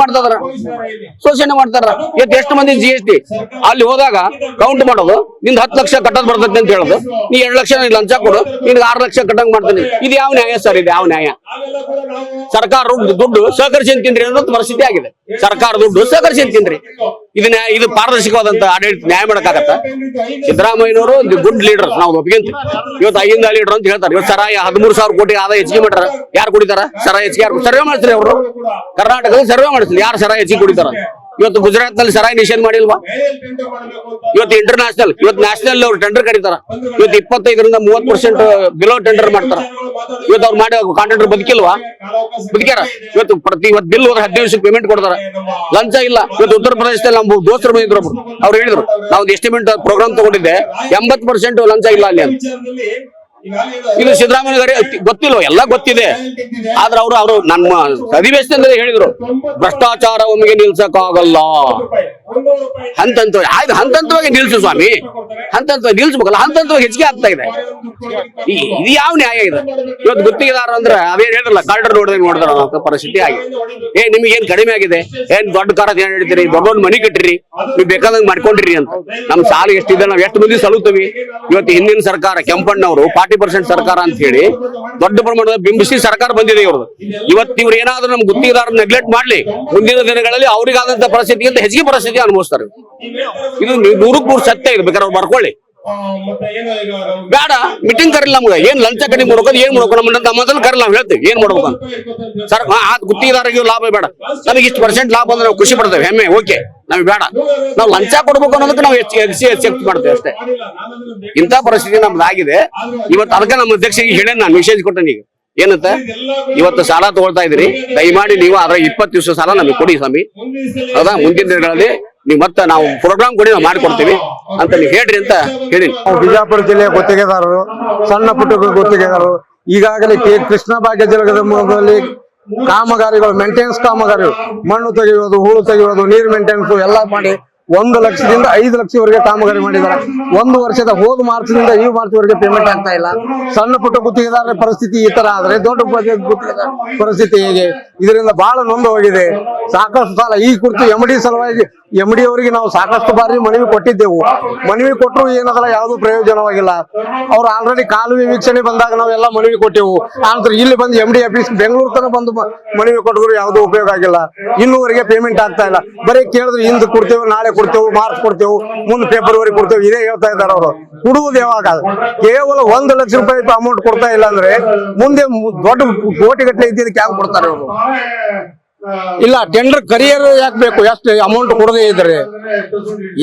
ಮಾಡ್ತಾರ. ಇವತ್ತು ಎಷ್ಟು ಮಂದಿ GST ಅಲ್ಲಿ ಹೋದಾಗ ಕೌಂಟ್ ಮಾಡೋದು, ನಿಂದ 10 ಲಕ್ಷ ಕಟ್ಟೋದು ಬರ್ತೈತೆ ಅಂತ ಹೇಳೋದು, ನೀ 2 ಲಕ್ಷ ಲಂಚ ಕೊಡು, ನಿನ್ಗೆ 6 ಲಕ್ಷ ಕಟ್ಟಂಗ್ ಮಾಡ್ತೀನಿ. ಇದು ಯಾವ ನ್ಯಾಯ ಸರ್? ಇದು ಯಾವ ನ್ಯಾಯ? ಸರ್ಕಾರ ದುಡ್ಡು ಸಹಕರಿಸಿ ತಿಂದ್ರಿ ಅನ್ನೋ ಪರಿಸ್ಥಿತಿ ಆಗಿದೆ. ಸರ್ಕಾರ ದುಡ್ಡು ಸಹಕರಿಸಿ ತಿಂದ್ರಿ. ಇದು ಪಾರದರ್ಶಕವಾದಂತ ಆಡಳಿತ ನ್ಯಾಯ ಮಾಡಕ್ಕಾಗತ್ತ? ಸಿದ್ದರಾಮಯ್ಯನವರು ಗುಡ್ ಲೀಡರ್, ನಾವು ಒಪ್ಪಿಗೆಂತೀವಿ. ಇವತ್ತು 5 ಲೀಡರ್ ಅಂತ ಹೇಳ್ತಾರೆ. ಇವತ್ತು ಸರಾಯ 13,000 ಕೋಟಿ ಆದಾಯ ಹೆಚ್ಚಿಗೆ ಮಾಡ್ಯಾರ. ಯಾರು ಕುಡಿತಾರ ಸರಾಯ ಹೆಚ್ಚಿಗೆ? ಯಾರು ಸರ್ವೆ ಮಾಡಿಸ್ರಿ? ಅವರು ಕರ್ನಾಟಕದಲ್ಲಿ ಸರ್ವೆ ಮಾಡಿಸ್ಲಿ ಯಾರು ಸರಾಯ ಹೆಚ್ಚಿಗೆ ಕುಡಿತಾರ. ಇವತ್ತು ಗುಜರಾತ್ ನಲ್ಲಿ ಸರಾಯಿ ನಿಷೇಧ ಮಾಡಿಲ್ವಾ? ಇವತ್ತು ಇಂಟರ್ನ್ಯಾಷನಲ್, ಇವತ್ತು ನ್ಯಾಷನಲ್ ಅವ್ರು ಟೆಂಡರ್ ಕರೀತಾರ. ಇವತ್ತು 25% 30% ಬಿಲೋ ಟೆಂಡರ್ ಮಾಡ್ತಾರ. ಇವತ್ತು ಅವ್ರು ಮಾಡಿ ಕಾಂಟ್ರಾಕ್ಟರ್ ಬದುಕಿಲ್ವಾ? ಬದುಕ್ಯಾರ. ಇವತ್ತು ಬಿಲ್ ಹೋದ್ರೆ 15 ದಿವಸಕ್ಕೆ ಪೇಮೆಂಟ್ ಕೊಡ್ತಾರ. ಲಂಚ ಇಲ್ಲ. ಇವತ್ತು ಉತ್ತರ ಪ್ರದೇಶದಲ್ಲಿ ನಮ್ಮ ದೋಸ್ತರು ಬಂದಿದ್ರು, ಅವ್ರು ಹೇಳಿದ್ರು ನಾವು ಎಸ್ಟಿಮೇಟ್ ಪ್ರೋಗ್ರಾಮ್ ತಗೊಂಡಿದ್ದೆ 80% ಲಂಚ ಇಲ್ಲ ಅಲ್ಲಿ ಅಂತ. ಇದು ಸಿದ್ದರಾಮಯ್ಯ ಗೊತ್ತಿಲ್ವ? ಎಲ್ಲ ಗೊತ್ತಿದೆ. ಆದ್ರೆ ಅವರು ನಮ್ಮ ಅಧಿವೇಶನದಲ್ಲಿ ಹೇಳಿದ್ರು ಭ್ರಷ್ಟಾಚಾರ ಒಮ್ಮೆಗೆ ನಿಲ್ಸಕ್ಕಾಗಲ್ಲ, ಹಂತವಾಗಿ ನಿಲ್ಸು ಸ್ವಾಮಿ, ಹಂತವಾಗಿ ನಿಲ್ಸ್ಬೇಕಲ್ಲ. ಹಂತವಾಗಿ ಹೆಚ್ಚಿಗೆ ಆಗ್ತಾ ಇದೆ. ಇದು ಯಾವ ನ್ಯಾಯ ಇದೆ? ಇವತ್ತು ಗುತ್ತಿಗೆದಾರ ಅಂದ್ರೆ ಅದೇನ್ ಹೇಳಿದ್ರಲ್ಲ, ಕಾರ್ಡರ್ ನೋಡಿದ್ರ ಪರಿಸ್ಥಿತಿ ಆಗಿದೆ. ನಿಮ್ಗೆ ಏನ್ ಕಡಿಮೆ ಆಗಿದೆ? ಏನ್ ದೊಡ್ಡ ಕಾರ ಏನ್ ಹೇಳ್ತೀರಿ? ದೊಡ್ಡ ಮನಿ ಕಟ್ಟಿರಿ, ನೀವು ಬೇಕಾದಂಗ್ ಮಾಡ್ಕೊಂಡಿರಿ ಅಂತ. ನಮ್ ಸಾಲ ಎಷ್ಟಿದೆ, ನಾವ್ ಎಷ್ಟು ಮಂದಿ ಸಲುತ್ತೀವಿ. ಇವತ್ತು ಹಿಂದಿನ ಸರ್ಕಾರ ಕೆಂಪಣ್ಣವರು 40% ಸರ್ಕಾರ ಅಂತ ಹೇಳಿ ದೊಡ್ಡ ಪ್ರಮಾಣದ ಬಿಂಬಿಸಿ ಸರ್ಕಾರ ಬಂದಿದೆ ಇವ್ರದ್ದು. ಇವತ್ತು ಇವ್ರು ಏನಾದ್ರೂ ನಮ್ ಗುತ್ತಿಗೆದಾರ ನೆಗ್ಲೆಕ್ಟ್ ಮಾಡ್ಲಿ, ಮುಂದಿನ ದಿನಗಳಲ್ಲಿ ಅವ್ರಿಗಾದಂತ ಪರಿಸ್ಥಿತಿಗಿಂತ ಹೆಚ್ಚಿಗೆ ಪರಿಸ್ಥಿತಿ ಅನುಭವಿಸ್ತಾರೆ. ಇದು 100% ಸತ್ಯ ಇದೆ. ಬೇಕಾದ್ರೆ ಅವ್ರು ಬರ್ಕೊಳ್ಳಿ. ಬೇಡ ಮೀಟಿಂಗ್ ಕರಿಲ್ಲ ನಮ್ಗೆ. ಏನ್ ಲಂಚ ಕಡಿಮೆ ಮಾಡ್ಬೇಕು, ಏನ್ ಮಾಡ್ಬೇಕು ನಮ್ಮ ಮೊದಲು ಕರಿಲ್ಲ. ನಾವು ಹೇಳ್ತೀವಿ ಏನ್ ಮಾಡ್ಬೇಕು ಅಂತ. ಸರ್ ಗುತ್ತಿಗೆದಾರಿಗೆ ಲಾಭ ಬೇಡ, ನಮಗೆ ಇಷ್ಟು % ಲಾಭ ಅಂದ್ರೆ ನಾವು ಖುಷಿ ಪಡ್ತೇವೆ, ಹೆಮ್ಮೆ, ಓಕೆ. ನಮ್ಗೆ ಬೇಡ, ನಾವು ಲಂಚ ಕೊಡ್ಬೇಕು ಅನ್ನೋದಕ್ಕೆ ನಾವು ಎಕ್ಸೆಪ್ಟ್ ಮಾಡ್ತೇವೆ ಅಷ್ಟೇ. ಇಂಥ ಪರಿಸ್ಥಿತಿ ನಮ್ದಾಗಿದೆ ಇವತ್ತು. ಅದಕ್ಕೆ ನಮ್ಮ ಅಧ್ಯಕ್ಷರಿಗೆ ಹೇಳಿ ನಾನು ಮೆಸೇಜ್ ಕೊಟ್ಟೇನೆ. ಈಗ ಏನಂತ, ಇವತ್ತು ಸಾಲ ತಗೊಳ್ತಾ ಇದ್ರಿ, ದಯಮಾಡಿ ನೀವು ಅದ್ರ 20 ದಿವಸ ಸಾಲ ನಮಗೆ ಕೊಡಿ ಸ್ವಾಮಿ. ಹೌದಾ? ಮುಂದಿನ ದಿನಗಳಲ್ಲಿ ನೀವು ಮತ್ತೆ ನಾವು ಪ್ರೋಗ್ರಾಮ್ ಕೊಡಿ, ನಾವು ಮಾಡಿಕೊಡ್ತೀವಿ ಅಂತ ನೀವು ಹೇಳ್ರಿ ಅಂತ ಹೇಳಿ. ಬಿಜಾಪುರ ಜಿಲ್ಲೆಯ ಗುತ್ತಿಗೆದಾರರು, ಸಣ್ಣ ಪುಟ್ಟ ಗುತ್ತಿಗೆದಾರರು ಈಗಾಗಲೇ ಕೃಷ್ಣ ಭಾಗ್ಯ ಜಲಗದಲ್ಲಿ ಕಾಮಗಾರಿಗಳು, ಮೇಂಟೆನೆನ್ಸ್ ಕಾಮಗಾರಿಗಳು, ಮಣ್ಣು ತೆಗೆಯೋದು, ಹೂಳು ತೆಗೆಯೋದು, ನೀರು ಮೇಂಟೆನೆನ್ಸ್ ಎಲ್ಲ ಮಾಡಿ 1 ಲಕ್ಷದಿಂದ 5 ಲಕ್ಷವರೆಗೆ ಕಾಮಗಾರಿ ಮಾಡಿದ್ದಾರೆ. 1 ವರ್ಷದ ಹೋದ ಮಾರ್ಚ್ನಿಂದ ಈ ಮಾರ್ಚ್ವರೆಗೆ ಪೇಮೆಂಟ್ ಆಗ್ತಾ ಇಲ್ಲ. ಸಣ್ಣ ಪುಟ್ಟ ಗುತ್ತಿಗೆದಾರರ ಪರಿಸ್ಥಿತಿ ಈ ತರ ಆದ್ರೆ ದೊಡ್ಡ ಗುತ್ತಿಗೆದಾರ ಪರಿಸ್ಥಿತಿ ಹೇಗೆ? ಇದರಿಂದ ಬಹಳ ನೊಂದು ಹೋಗಿದೆ. ಸಾಕಷ್ಟು ಸಾಲ ಈ ಕುರಿತು MD ಸಲುವಾಗಿ MD ಅವರಿಗೆ ನಾವು ಸಾಕಷ್ಟು ಬಾರಿ ಮನವಿ ಕೊಟ್ಟಿದ್ದೆವು. ಮನವಿ ಕೊಟ್ಟರು ಏನದಲ್ಲ ಯಾವುದು ಪ್ರಯೋಜನವಾಗಿಲ್ಲ. ಅವ್ರು ಆಲ್ರೆಡಿ ಕಾಲುವೆ ವೀಕ್ಷಣೆ ಬಂದಾಗ ನಾವೆಲ್ಲ ಮನವಿ ಕೊಟ್ಟೆವು. ಆನಂತರ ಇಲ್ಲಿ ಬಂದು MD ಆಫೀಸ್ ಬೆಂಗಳೂರು ತನಕ ಬಂದು ಮನವಿ ಕೊಟ್ಟರು ಯಾವುದು ಉಪಯೋಗ ಆಗಿಲ್ಲ. ಇನ್ನೂವರೆಗೆ ಪೇಮೆಂಟ್ ಆಗ್ತಾ ಇಲ್ಲ. ಬರೀ ಕೇಳಿದ್ರೆ ಇಂದು ಕೊಡ್ತೇವೆ, ನಾಳೆ ಕೊಡ್ತೇವೆ, ಮಾರ್ಚ್ ಕೊಡ್ತೇವೆ, ಮುಂದೆ ಫೆಬ್ರವರಿ ಕೊಡ್ತೇವೆ, ಇದೇ ಹೇಳ್ತಾ ಇದ್ದಾರೆ ಅವರು. ಕೊಡುವುದು ಯಾವಾಗ? ಕೇವಲ 1 ಲಕ್ಷ ರೂಪಾಯಿ ಅಮೌಂಟ್ ಕೊಡ್ತಾ ಇಲ್ಲ ಅಂದ್ರೆ ಮುಂದೆ ದೊಡ್ಡ ಕೋಟಿಗಟ್ಟಲೆ ಇದ್ದಿದ್ದಕ್ಕೆ ಯಾವ ಕೊಡ್ತಾರೆ ಅವರು? ಇಲ್ಲ, ಟೆಂಡರ್ ಕರಿಯರ್ ಯಾಕೆ ಬೇಕು? ಎಷ್ಟು ಅಮೌಂಟ್ ಕೊಡದೇ ಇದ್ರೆ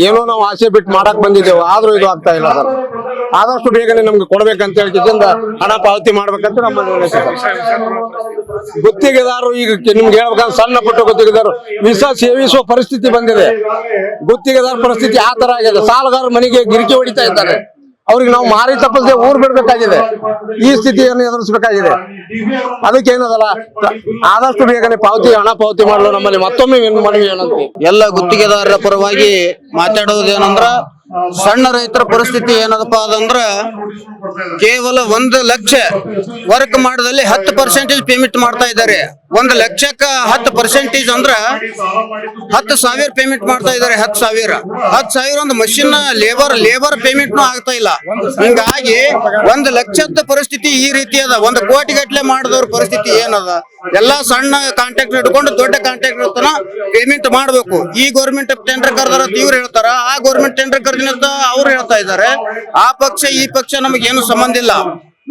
ಏನೋ ನಾವು ಆಸೆ ಬಿಟ್ಟು ಮಾಡಕ್ ಬಂದಿದ್ದೇವೆ, ಆದ್ರೂ ಇದು ಆಗ್ತಾ ಇಲ್ಲ ಸರ್. ಆದಷ್ಟು ಬೇಗನೆ ನಮ್ಗೆ ಕೊಡ್ಬೇಕಂತ ಹೇಳ್ತಿದ್ದಿಂದ ಹಣ ಪಾವತಿ ಮಾಡ್ಬೇಕಂತ ನಮ್ಮ ಗುತ್ತಿಗೆದಾರರು. ಈಗ ನಿಮ್ಗೆ ಹೇಳ್ಬೇಕಂದ್ರೆ ಸಣ್ಣ ಪುಟ್ಟ ಗುತ್ತಿಗೆದಾರರು ವಿಷ ಸೇವಿಸುವ ಪರಿಸ್ಥಿತಿ ಬಂದಿದೆ. ಗುತ್ತಿಗೆದಾರ ಪರಿಸ್ಥಿತಿ ಆ ತರ ಆಗಿದೆ. ಸಾಲಗಾರ ಮನೆಗೆ ಗಿರಿಕಿ ಹೊಡಿತಾ ಇದ್ದಾರೆ. ಅವ್ರಿಗೆ ನಾವು ಮಾರಿ ತಪ್ಪದೆ ಊರ್ ಬಿಡ್ಬೇಕಾಗಿದೆ. ಈ ಸ್ಥಿತಿಯನ್ನು ಎದುರಿಸಬೇಕಾಗಿದೆ. ಅದಕ್ಕೆ ಏನದಲ್ಲ, ಆದಷ್ಟು ಬೇಗನೆ ಹಣ ಪಾವತಿ ಮಾಡಲು ನಮ್ಮಲ್ಲಿ ಮತ್ತೊಮ್ಮೆ ಮನವಿ ಏನಂತ ಎಲ್ಲ ಗುತ್ತಿಗೆದಾರರ ಪರವಾಗಿ ಮಾತಾಡೋದೇನಂದ್ರ, ಸಣ್ಣ ರೈತರ ಪರಿಸ್ಥಿತಿ ಏನದಪ್ಪ ಅದಂದ್ರ ಕೇವಲ 1 ಲಕ್ಷ ವರ್ಕ್ ಮಾಡದಲ್ಲಿ 10% ಪೇಮೆಂಟ್ ಮಾಡ್ತಾ ಇದ್ದಾರೆ. 1 ಲಕ್ಷಕ್ಕ 10% ಅಂದ್ರ 10,000 ಪೇಮೆಂಟ್ ಮಾಡ್ತಾ ಇದ್ದಾರೆ. 10,000 ಒಂದು ಮಷಿನ್ ಲೇಬರ್ ಪೇಮೆಂಟ್ ಆಗ್ತಾ ಇಲ್ಲ. ಹಿಂಗಾಗಿ 1 ಲಕ್ಷದ ಪರಿಸ್ಥಿತಿ ಈ ರೀತಿ ಅದ. 1 ಕೋಟಿ ಗಟ್ಲೆ ಮಾಡಿದವ್ರ ಪರಿಸ್ಥಿತಿ ಏನದ? ಎಲ್ಲಾ ಸಣ್ಣ ಕಾಂಟ್ರಾಕ್ಟರ್ ಹಿಡ್ಕೊಂಡು ದೊಡ್ಡ ಕಾಂಟ್ರಾಕ್ಟರ್ ತನ ಪೇಮೆಂಟ್ ಮಾಡ್ಬೇಕು. ಈ ಗೌರ್ಮೆಂಟ್ ಟೆಂಡರ್ ಕರ್ದಾರ ಇವ್ರು ಹೇಳ್ತಾರ, ಆ ಗೌರ್ಮೆಂಟ್ ಟೆಂಡರ್ ಕರ್ದಿನಂತ ಅವ್ರು ಹೇಳ್ತಾ ಇದ್ದಾರೆ. ಆ ಪಕ್ಷ ಈ ಪಕ್ಷ ನಮಗೇನು ಸಂಬಂಧ ಇಲ್ಲ.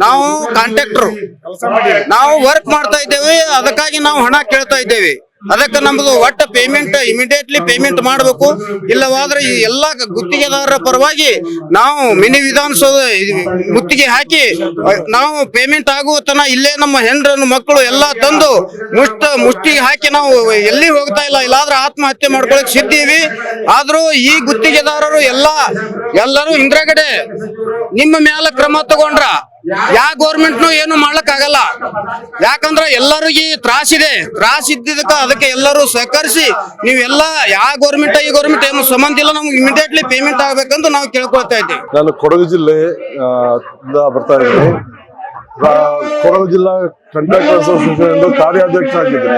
ನಾವು ಕಾಂಟ್ರಾಕ್ಟರ್, ನಾವು ವರ್ಕ್ ಮಾಡ್ತಾ ಇದ್ದೇವೆ, ಅದಕ್ಕಾಗಿ ನಾವು ಹಣ ಕೇಳ್ತಾ ಇದ್ದೇವೆ. ಅದಕ್ಕೆ ನಮ್ದು ಒಟ್ಟ ಪೇಮೆಂಟ್ ಇಮಿಡಿಯೇಟ್ಲಿ ಪೇಮೆಂಟ್ ಮಾಡಬೇಕು. ಇಲ್ಲವಾದ್ರೆ ಈ ಎಲ್ಲಾ ಗುತ್ತಿಗೆದಾರರ ಪರವಾಗಿ ನಾವು ಮಿನಿ ವಿಧಾನಸೌಧ ಗುತ್ತಿಗೆ ಹಾಕಿ ನಾವು ಪೇಮೆಂಟ್ ಆಗುವ ತನ ಇಲ್ಲೇ ನಮ್ಮ ಹೆಂಡ್ರನ್ನು ಮಕ್ಕಳು ಎಲ್ಲಾ ತಂದು ಮುಷ್ಟಿಗೆ ಹಾಕಿ ನಾವು ಎಲ್ಲಿ ಹೋಗ್ತಾ ಇಲ್ಲ. ಇಲ್ಲಾದ್ರೆ ಆತ್ಮಹತ್ಯೆ ಮಾಡ್ಕೊಳಕ್ ಸಿದ್ದೀವಿ. ಆದ್ರೂ ಈ ಗುತ್ತಿಗೆದಾರರು ಎಲ್ಲರೂ ಹಿಂದ್ರಗಡೆ ನಿಮ್ಮ ಮ್ಯಾಲ ಕ್ರಮ ತಗೊಂಡ್ರ ಯಾವ ಗೌರ್ಮೆಂಟ್ನು ಏನು ಮಾಡ್ಲಕ್ ಆಗಲ್ಲ. ಯಾಕಂದ್ರೆ ಎಲ್ಲರಿಗೂ ತ್ರಾಸಿದೆ. ಇದ್ದಿದ್ದಕ್ಕ ಅದಕ್ಕೆ ಎಲ್ಲರೂ ಸಹಕರಿಸಿ ನೀವೆಲ್ಲ ಯಾವ ಗೌರ್ಮೆಂಟ್ ಈ ಗೌರ್ಮೆಂಟ್ ಏನು ಸಂಬಂಧ ಇಲ್ಲ, ನಮ್ಗೆ ಇಮಿಡಿಯೇಟ್ಲಿ ಪೇಮೆಂಟ್ ಆಗ್ಬೇಕಂತ ನಾವು ಕೇಳ್ಕೊಳ್ತಾ ಇದ್ದೀವಿ. ನಾನು ಕೊಡಗು ಜಿಲ್ಲೆ ಬರ್ತಾ ಇದ್ದೀನಿ. ಕೊಡಗು ಜಿಲ್ಲಾ ಕಾಂಟ್ರಾಕ್ಟರ್ ಅಸೋಸಿಯೇಷನ್ ಕಾರ್ಯಾಧ್ಯಕ್ಷ ಆಗಿದ್ದೀನಿ.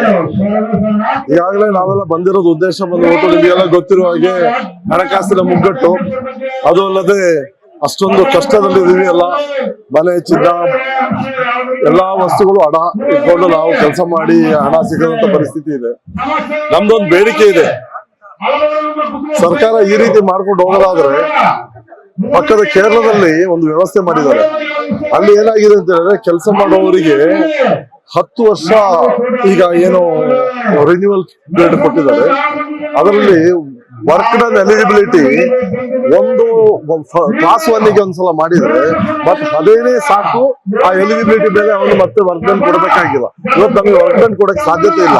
ಈಗಾಗಲೇ ನಾವೆಲ್ಲ ಬಂದಿರೋದು ಉದ್ದೇಶ ಬಂದ್ಬಿಟ್ಟು ನಿಮಗೆಲ್ಲ ಗೊತ್ತಿರುವ ಹಾಗೆ ಹಣಕಾಸಿನ ಮುಗ್ಗಟ್ಟು, ಅದು ಅಲ್ಲದೆ ಅಷ್ಟೊಂದು ಕಷ್ಟದಲ್ಲಿದ್ದೀವಿ. ಎಲ್ಲ ಮನೆ ಚಿನ್ನ ಎಲ್ಲಾ ವಸ್ತುಗಳು ಹಣ ಇಟ್ಕೊಂಡು ನಾವು ಕೆಲಸ ಮಾಡಿ ಹಣ ಸಿಗದಂತ ಪರಿಸ್ಥಿತಿ ಇದೆ. ನಮ್ದೊಂದು ಬೇಡಿಕೆ ಇದೆ, ಸರ್ಕಾರ ಈ ರೀತಿ ಮಾಡ್ಕೊಂಡು ಹೋಗೋದಾದ್ರೆ ಪಕ್ಕದ ಕೇರಳದಲ್ಲಿ ಒಂದು ವ್ಯವಸ್ಥೆ ಮಾಡಿದ್ದಾರೆ. ಅಲ್ಲಿ ಏನಾಗಿದೆ ಅಂತ ಹೇಳಿದ್ರೆ ಕೆಲಸ ಮಾಡುವವರಿಗೆ 10 ವರ್ಷ ಈಗ ಏನು ರಿನ್ಯೂವಲ್ ಪೀರಿಯಡ್ ಕೊಟ್ಟಿದ್ದಾರೆ. ಅದರಲ್ಲಿ ವರ್ಕ್ ಡನ್ ಎಲಿಜಿಬಿಲಿಟಿ ಒಂದು ಕ್ಲಾಸ್ 1ಗೆ ಒಂದ್ಸಲ ಮಾಡಿದ್ರೆ ಬಟ್ ಅದೇನೇ ಸಾಕು, ಆ ಎಲಿಜಿಬಿಲಿಟಿ ಮೇಲೆ ಅವನು ಮತ್ತೆ ವರ್ಕ್ ಡನ್ ಕೊಡಬೇಕಾಗಿಲ್ಲ. ಇವತ್ತು ನಮಗೆ ವರ್ಕ್ ಡನ್ ಕೊಡಕ್ಕೆ ಸಾಧ್ಯತೆ ಇಲ್ಲ.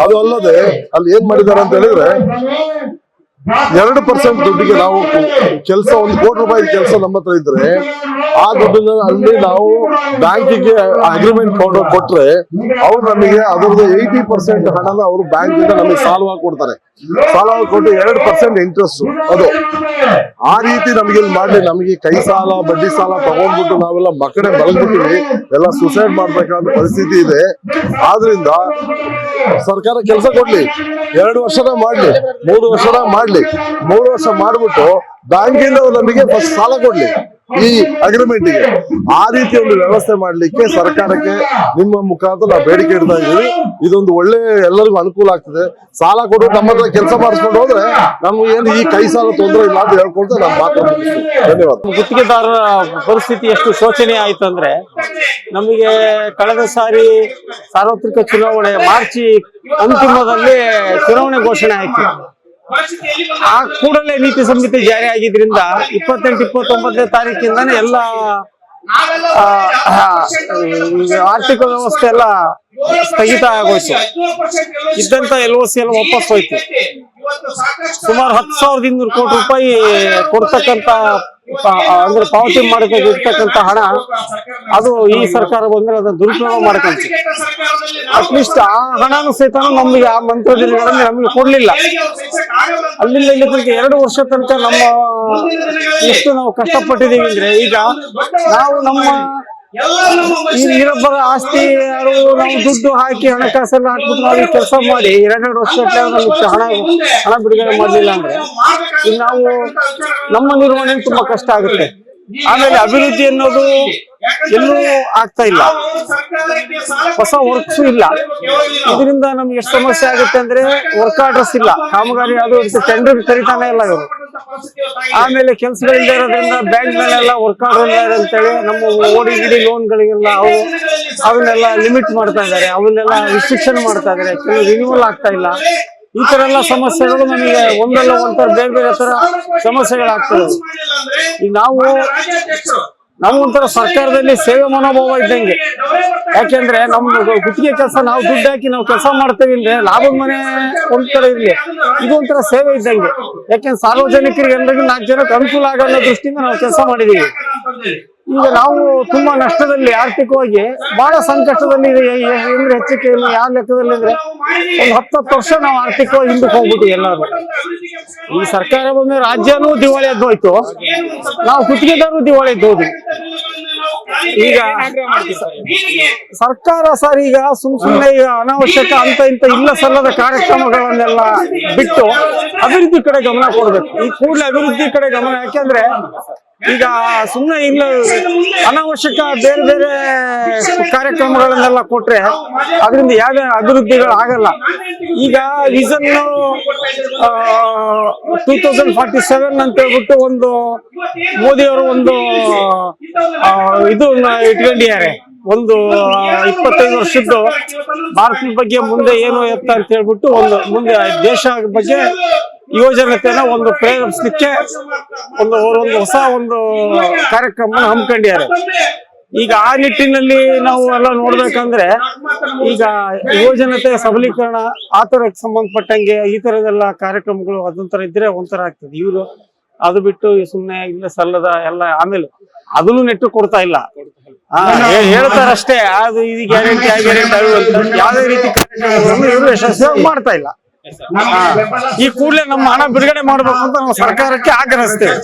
ಅದು ಅಲ್ಲದೆ ಅಲ್ಲಿ ಏನ್ ಮಾಡಿದ್ದಾರೆ ಅಂತ ಹೇಳಿದ್ರೆ 2% ದುಡ್ಡಿಗೆ ನಾವು ಕೆಲಸ, 1 ಕೋಟಿ ರೂಪಾಯಿ ಕೆಲಸ ನಮ್ಮ ಹತ್ರ ಇದ್ರೆ ಆ ದುಡ್ಡನ್ನ ಅಲ್ಲಿ ನಾವು ಬ್ಯಾಂಕಿಗೆ ಅಗ್ರಿಮೆಂಟ್ ಕೊಟ್ರೆ ಅವ್ರು ನಮಗೆ ಅದರದ್ದು 80% ಹಣನ ಅವರು ಬ್ಯಾಂಕಿಂದ ನಮಗೆ ಸಾಲವಾಗಿ ಕೊಡ್ತಾರೆ. ಸಾಲವಾಗಿ ಕೊಟ್ಟು 2% ಇಂಟ್ರೆಸ್ಟ್. ಅದು ಆ ರೀತಿ ನಮಗೆ ಮಾಡ್ಲಿ, ನಮಗೆ ಕೈ ಸಾಲ ಬಡ್ಡಿ ಸಾಲ ತಗೊಂಡ್ಬಿಟ್ಟು ನಾವೆಲ್ಲ ಮಕ್ಕಳೇ ಮಲಗ್ಬಿಟ್ಟಿವಿ, ಎಲ್ಲ ಸುಸೈಡ್ ಮಾಡ್ಬೇಕಾದ ಪರಿಸ್ಥಿತಿ ಇದೆ. ಆದ್ರಿಂದ ಸರ್ಕಾರ ಕೆಲಸ ಕೊಡ್ಲಿ, 2 ವರ್ಷನ ಮಾಡ್ಲಿ, 3 ವರ್ಷನ ಮಾಡ್ಲಿ. 3 ವರ್ಷ ಮಾಡ್ಬಿಟ್ಟು ಬ್ಯಾಂಕಿಂದ ನಮಗೆ ಫಸ್ಟ್ ಸಾಲ ಕೊಡ್ಲಿ ಈ ಅಗ್ರಿಮೆಂಟ್ಗೆ. ಆ ರೀತಿ ಒಂದು ವ್ಯವಸ್ಥೆ ಮಾಡ್ಲಿಕ್ಕೆ ಸರ್ಕಾರಕ್ಕೆ ನಿಮ್ಮ ಮುಖಾಂತರ ನಾವು ಬೇಡಿಕೆ ಇಡ್ತಾ ಇದೀವಿ. ಇದೊಂದು ಒಳ್ಳೆ ಎಲ್ಲರಿಗೂ ಅನುಕೂಲ ಆಗ್ತದೆ. ಸಾಲ ಕೊಟ್ಟು ನಮ್ಮ ಹತ್ರ ಕೆಲಸ ಮಾಡಿಸ್ಕೊಂಡು ಹೋದ್ರೆ ನಮ್ಗೆ ಏನು ಈ ಕೈ ಸಾಲ ತೊಂದರೆ ಇಲ್ಲ ಅಂತ ಹೇಳ್ಕೊಳ್ತಾ ನಾನು ಮಾತಾಡ್ತೀನಿ. ಧನ್ಯವಾದ. ಗುತ್ತಿಗೆದಾರರ ಪರಿಸ್ಥಿತಿ ಎಷ್ಟು ಶೋಚನೀಯ ಆಯ್ತು ಅಂದ್ರೆ, ನಮಗೆ ಕಳೆದ ಸಾರಿ ಸಾರ್ವತ್ರಿಕ ಚುನಾವಣೆ ಮಾರ್ಚ್ ಅಂತಿಮದಲ್ಲಿ ಚುನಾವಣೆ ಘೋಷಣೆ ಆಯ್ತು. ಆ ಕೂಡಲೇ ನೀತಿ ಸಂಹಿತೆ ಜಾರಿ ಆಗಿದ್ರಿಂದ 28-29ನೇ ತಾರೀಕಿಂದಾನೇ ಎಲ್ಲ ಆರ್ಥಿಕ ವ್ಯವಸ್ಥೆ ಎಲ್ಲ ಸ್ಥಗಿತ ಆಗೋಯ್ತು. ಇದ್ದಂತ LOC ಎಲ್ಲ ವಾಪಸ್ ಹೋಯ್ತು. ಸುಮಾರು 10,200 ಕೋಟಿ ರೂಪಾಯಿ ಕೊಡ್ತಕ್ಕಂತ ಅಂದ್ರೆ ಪಾವತಿ ಮಾಡಬೇಕಿರ್ತಕ್ಕಂಥ ಹಣ ಅದು ಈ ಸರ್ಕಾರ ಬಂದ್ರೆ ಅದನ್ನ ದುರುಪಯೋಗ ಮಾಡ್ಕೊಂತ. ಅಟ್ಲೀಸ್ಟ್ ಆ ಹಣನು ಸಹಿತ ನಮಗೆ ಆ ಮಂತ್ರಿಗಳಲ್ಲಿ ನಮಗೆ ಕೊಡ್ಲಿಲ್ಲ. ಅಲ್ಲಿಂದ ಇಲ್ಲಿ ತನಕ 2 ವರ್ಷ ತನಕ ನಮ್ಮ ಎಷ್ಟು ನಾವು ಕಷ್ಟಪಟ್ಟಿದೀವಿ ಅಂದ್ರೆ, ಈಗ ನಾವು ನಮ್ಮ ಈ ಇನ್ನೊಬ್ಬರ ಆಸ್ತಿ ನಾವು ದುಡ್ಡು ಹಾಕಿ ಹಣಕಾಸೆಲ್ಲ ಹಾಕ್ಬಿಟ್ಟು ನಾವು ಕೆಲಸ ಮಾಡಿ 2 ವರ್ಷ ಹಣ ಬಿಡುಗಡೆ ಮಾಡಲಿಲ್ಲ ಅಂದ್ರೆ ಈಗ ನಾವು ನಮ್ಮ ನಿರ್ವಹಣೆ ತುಂಬಾ ಕಷ್ಟ ಆಗುತ್ತೆ. ಆಮೇಲೆ ಅಭಿವೃದ್ಧಿ ಅನ್ನೋದು ಎಲ್ಲೂ ಆಗ್ತಾ ಇಲ್ಲ, ಹೊಸ ವರ್ಕ್ಸ್ ಇಲ್ಲ. ಇದರಿಂದ ನಮ್ಗೆ ಎಷ್ಟು ಸಮಸ್ಯೆ ಆಗುತ್ತೆ ಅಂದ್ರೆ, ವರ್ಕ್ ಆರ್ಡರ್ಸ್ ಇಲ್ಲ, ಕಾಮಗಾರಿ ಅದು ಟೆಂಡರ್ ಕರಿತಾನೆ ಇಲ್ಲ ಇವರು. ಆಮೇಲೆ ಕೆಲಸಗಳಿಂದ ಇರೋದ್ರಿಂದ ಬ್ಯಾಂಕ್ ಮೇಲೆಲ್ಲ ವರ್ಕ್ ಆರ್ಡರ್ ಇಲ್ಲ ಅಂತೇಳಿ ನಮ್ಮ OD ಲೋನ್ಗಳಿಗೆಲ್ಲ ಅವನ್ನೆಲ್ಲ ಲಿಮಿಟ್ ಮಾಡ್ತಾ ಇದ್ದಾರೆ, ಅವನ್ನೆಲ್ಲ ರಿಸ್ಟ್ರಿಕ್ಷನ್ ಮಾಡ್ತಾ ಇದ್ದಾರೆ, ಕೆಲವು ರಿನ್ಯೂವಲ್ ಆಗ್ತಾ ಇಲ್ಲ. ಈ ತರ ಎಲ್ಲ ಸಮಸ್ಯೆಗಳು ನಮಗೆ ಒಂದಲ್ಲ ಒಂಥರ ಬೇರೆ ಬೇರೆ ತರ ಸಮಸ್ಯೆಗಳಾಗ್ತದೆ. ಈಗ ನಾವು ಒಂಥರ ಸರ್ಕಾರದಲ್ಲಿ ಸೇವೆ ಮನೋಭಾವ ಇದ್ದಂಗೆ. ಯಾಕೆಂದ್ರೆ ನಮ್ಮ ಗುತ್ತಿಗೆ ಕೆಲಸ ನಾವು ದುಡ್ಡು ಹಾಕಿ ನಾವು ಕೆಲಸ ಮಾಡ್ತೇವೆ ಅಂದ್ರೆ ಲಾಭದ ಮನೆ ಒಂದ್ ಕಡೆ ಇರ್ಲಿ, ಇದು ಒಂಥರ ಸೇವೆ ಇದ್ದಂಗೆ. ಯಾಕೆಂದ್ರೆ ಸಾರ್ವಜನಿಕರಿಗೆ ಎಲ್ಲರಿಗೂ 4 ಜನಕ್ಕೆ ಅನುಕೂಲ ಆಗೋ ದೃಷ್ಟಿಯಿಂದ ನಾವು ಕೆಲಸ ಮಾಡಿದೀವಿ. ಈಗ ನಾವು ತುಂಬಾ ನಷ್ಟದಲ್ಲಿ, ಆರ್ಥಿಕವಾಗಿ ಬಹಳ ಸಂಕಷ್ಟದಲ್ಲಿ ಅಂದ್ರೆ ಹೆಚ್ಚಿಗೆ ಯಾವ ಲೆಕ್ಕದಲ್ಲಿ ಅಂದ್ರೆ ಒಂದು 10 ವರ್ಷ ನಾವು ಆರ್ಥಿಕವಾಗಿ ಹಿಂದಕ್ಕೆ ಹೋಗ್ಬಿಟ್ಟು ಎಲ್ಲರೂ. ಈ ಸರ್ಕಾರ ಬಂದ್ರೆ ರಾಜ್ಯನೂ ದಿವಾಳಿ ಎದ್ದೋಯ್ತು, ನಾವು ಗುತ್ತಿಗೆದಾರರು ದಿವಾಳಿ ಎದ್ದೋದು. ಈಗ ಸರ್ಕಾರ ಸರ್ ಈಗ ಸುಮ್ಮನೆ ಈಗ ಅನಾವಶ್ಯಕ ಅಂತ ಇಂತ ಇಲ್ಲ ಸಲ್ಲದ ಕಾರ್ಯಕ್ರಮಗಳನ್ನೆಲ್ಲ ಬಿಟ್ಟು ಅಭಿವೃದ್ಧಿ ಕಡೆ ಗಮನ ಕೊಡ್ಬೇಕು. ಈ ಕೂಡಲೇ ಅಭಿವೃದ್ಧಿ ಕಡೆ ಗಮನ, ಯಾಕೆಂದ್ರೆ ಈಗ ಸುಮ್ಮನೆ ಇಲ್ಲ ಅನಾವಶ್ಯಕ ಬೇರೆ ಬೇರೆ ಕಾರ್ಯಕ್ರಮಗಳನ್ನೆಲ್ಲ ಕೊಟ್ರೆ ಅದರಿಂದ ಯಾವ ಅಭಿವೃದ್ಧಿಗಳು ಆಗಲ್ಲ. ಈಗ ವಿಷನ್ 2047 ಅಂತ ಹೇಳ್ಬಿಟ್ಟು ಒಂದು ಮೋದಿಯವರು ಒಂದು ಇದು ಇಟ್ಕೊಂಡಿದ್ದಾರೆ, ಒಂದು 25 ವರ್ಷದ್ದು ಭಾರತದ ಬಗ್ಗೆ ಮುಂದೆ ಏನು ಎತ್ತ ಅಂತ ಹೇಳ್ಬಿಟ್ಟು ಒಂದು ಮುಂದೆ ದೇಶ ಬಗ್ಗೆ ಯುವಜನತೆನ ಒಂದು ಪ್ರೇರೇಪಿಸಲಿಕ್ಕೆ ಒಂದು ಹೊಸ ಒಂದು ಕಾರ್ಯಕ್ರಮ ಹಮ್ಮಿಕೊಂಡಿದ್ದಾರೆ. ಈಗ ಆ ನಿಟ್ಟಿನಲ್ಲಿ ನಾವು ಎಲ್ಲ ನೋಡ್ಬೇಕಂದ್ರೆ, ಈಗ ಯುವಜನತೆ ಸಬಲೀಕರಣ ಆ ತರಕ್ಕೆ ಸಂಬಂಧಪಟ್ಟಂಗೆ ಈ ತರದೆಲ್ಲ ಕಾರ್ಯಕ್ರಮಗಳು ಅದೊಂಥರ ಇದ್ರೆ ಒಂಥರ ಆಗ್ತದೆ. ಇವರು ಅದು ಬಿಟ್ಟು ಸುಮ್ಮನೆ ಇಲ್ಲ ಸಲ್ಲದ ಎಲ್ಲ, ಆಮೇಲೆ ಅದನ್ನು ನೆಟ್ಟು ಕೊಡ್ತಾ ಇಲ್ಲ. ಹೇಳ್ತಾರಷ್ಟೇ, ಅದು ಇದು ಗ್ಯಾರಂಟಿ ಆ ಗ್ಯಾರಂಟಿ ಅದು ಅಂತ ಯಾವುದೇ ರೀತಿ ಕಾರ್ಯಕ್ರಮಗಳನ್ನು ಇವರು ಯಶಸ್ವಿಯಾಗಿ ಮಾಡ್ತಾ ಇಲ್ಲ. ಈ ಕೂಡಲೇ ನಮ್ಮ ಹಣ ಬಿಡುಗಡೆ ಮಾಡಬೇಕು ಅಂತ ನಾವು ಸರ್ಕಾರಕ್ಕೆ ಆಗ್ರಹಿಸ್ತೇವೆ.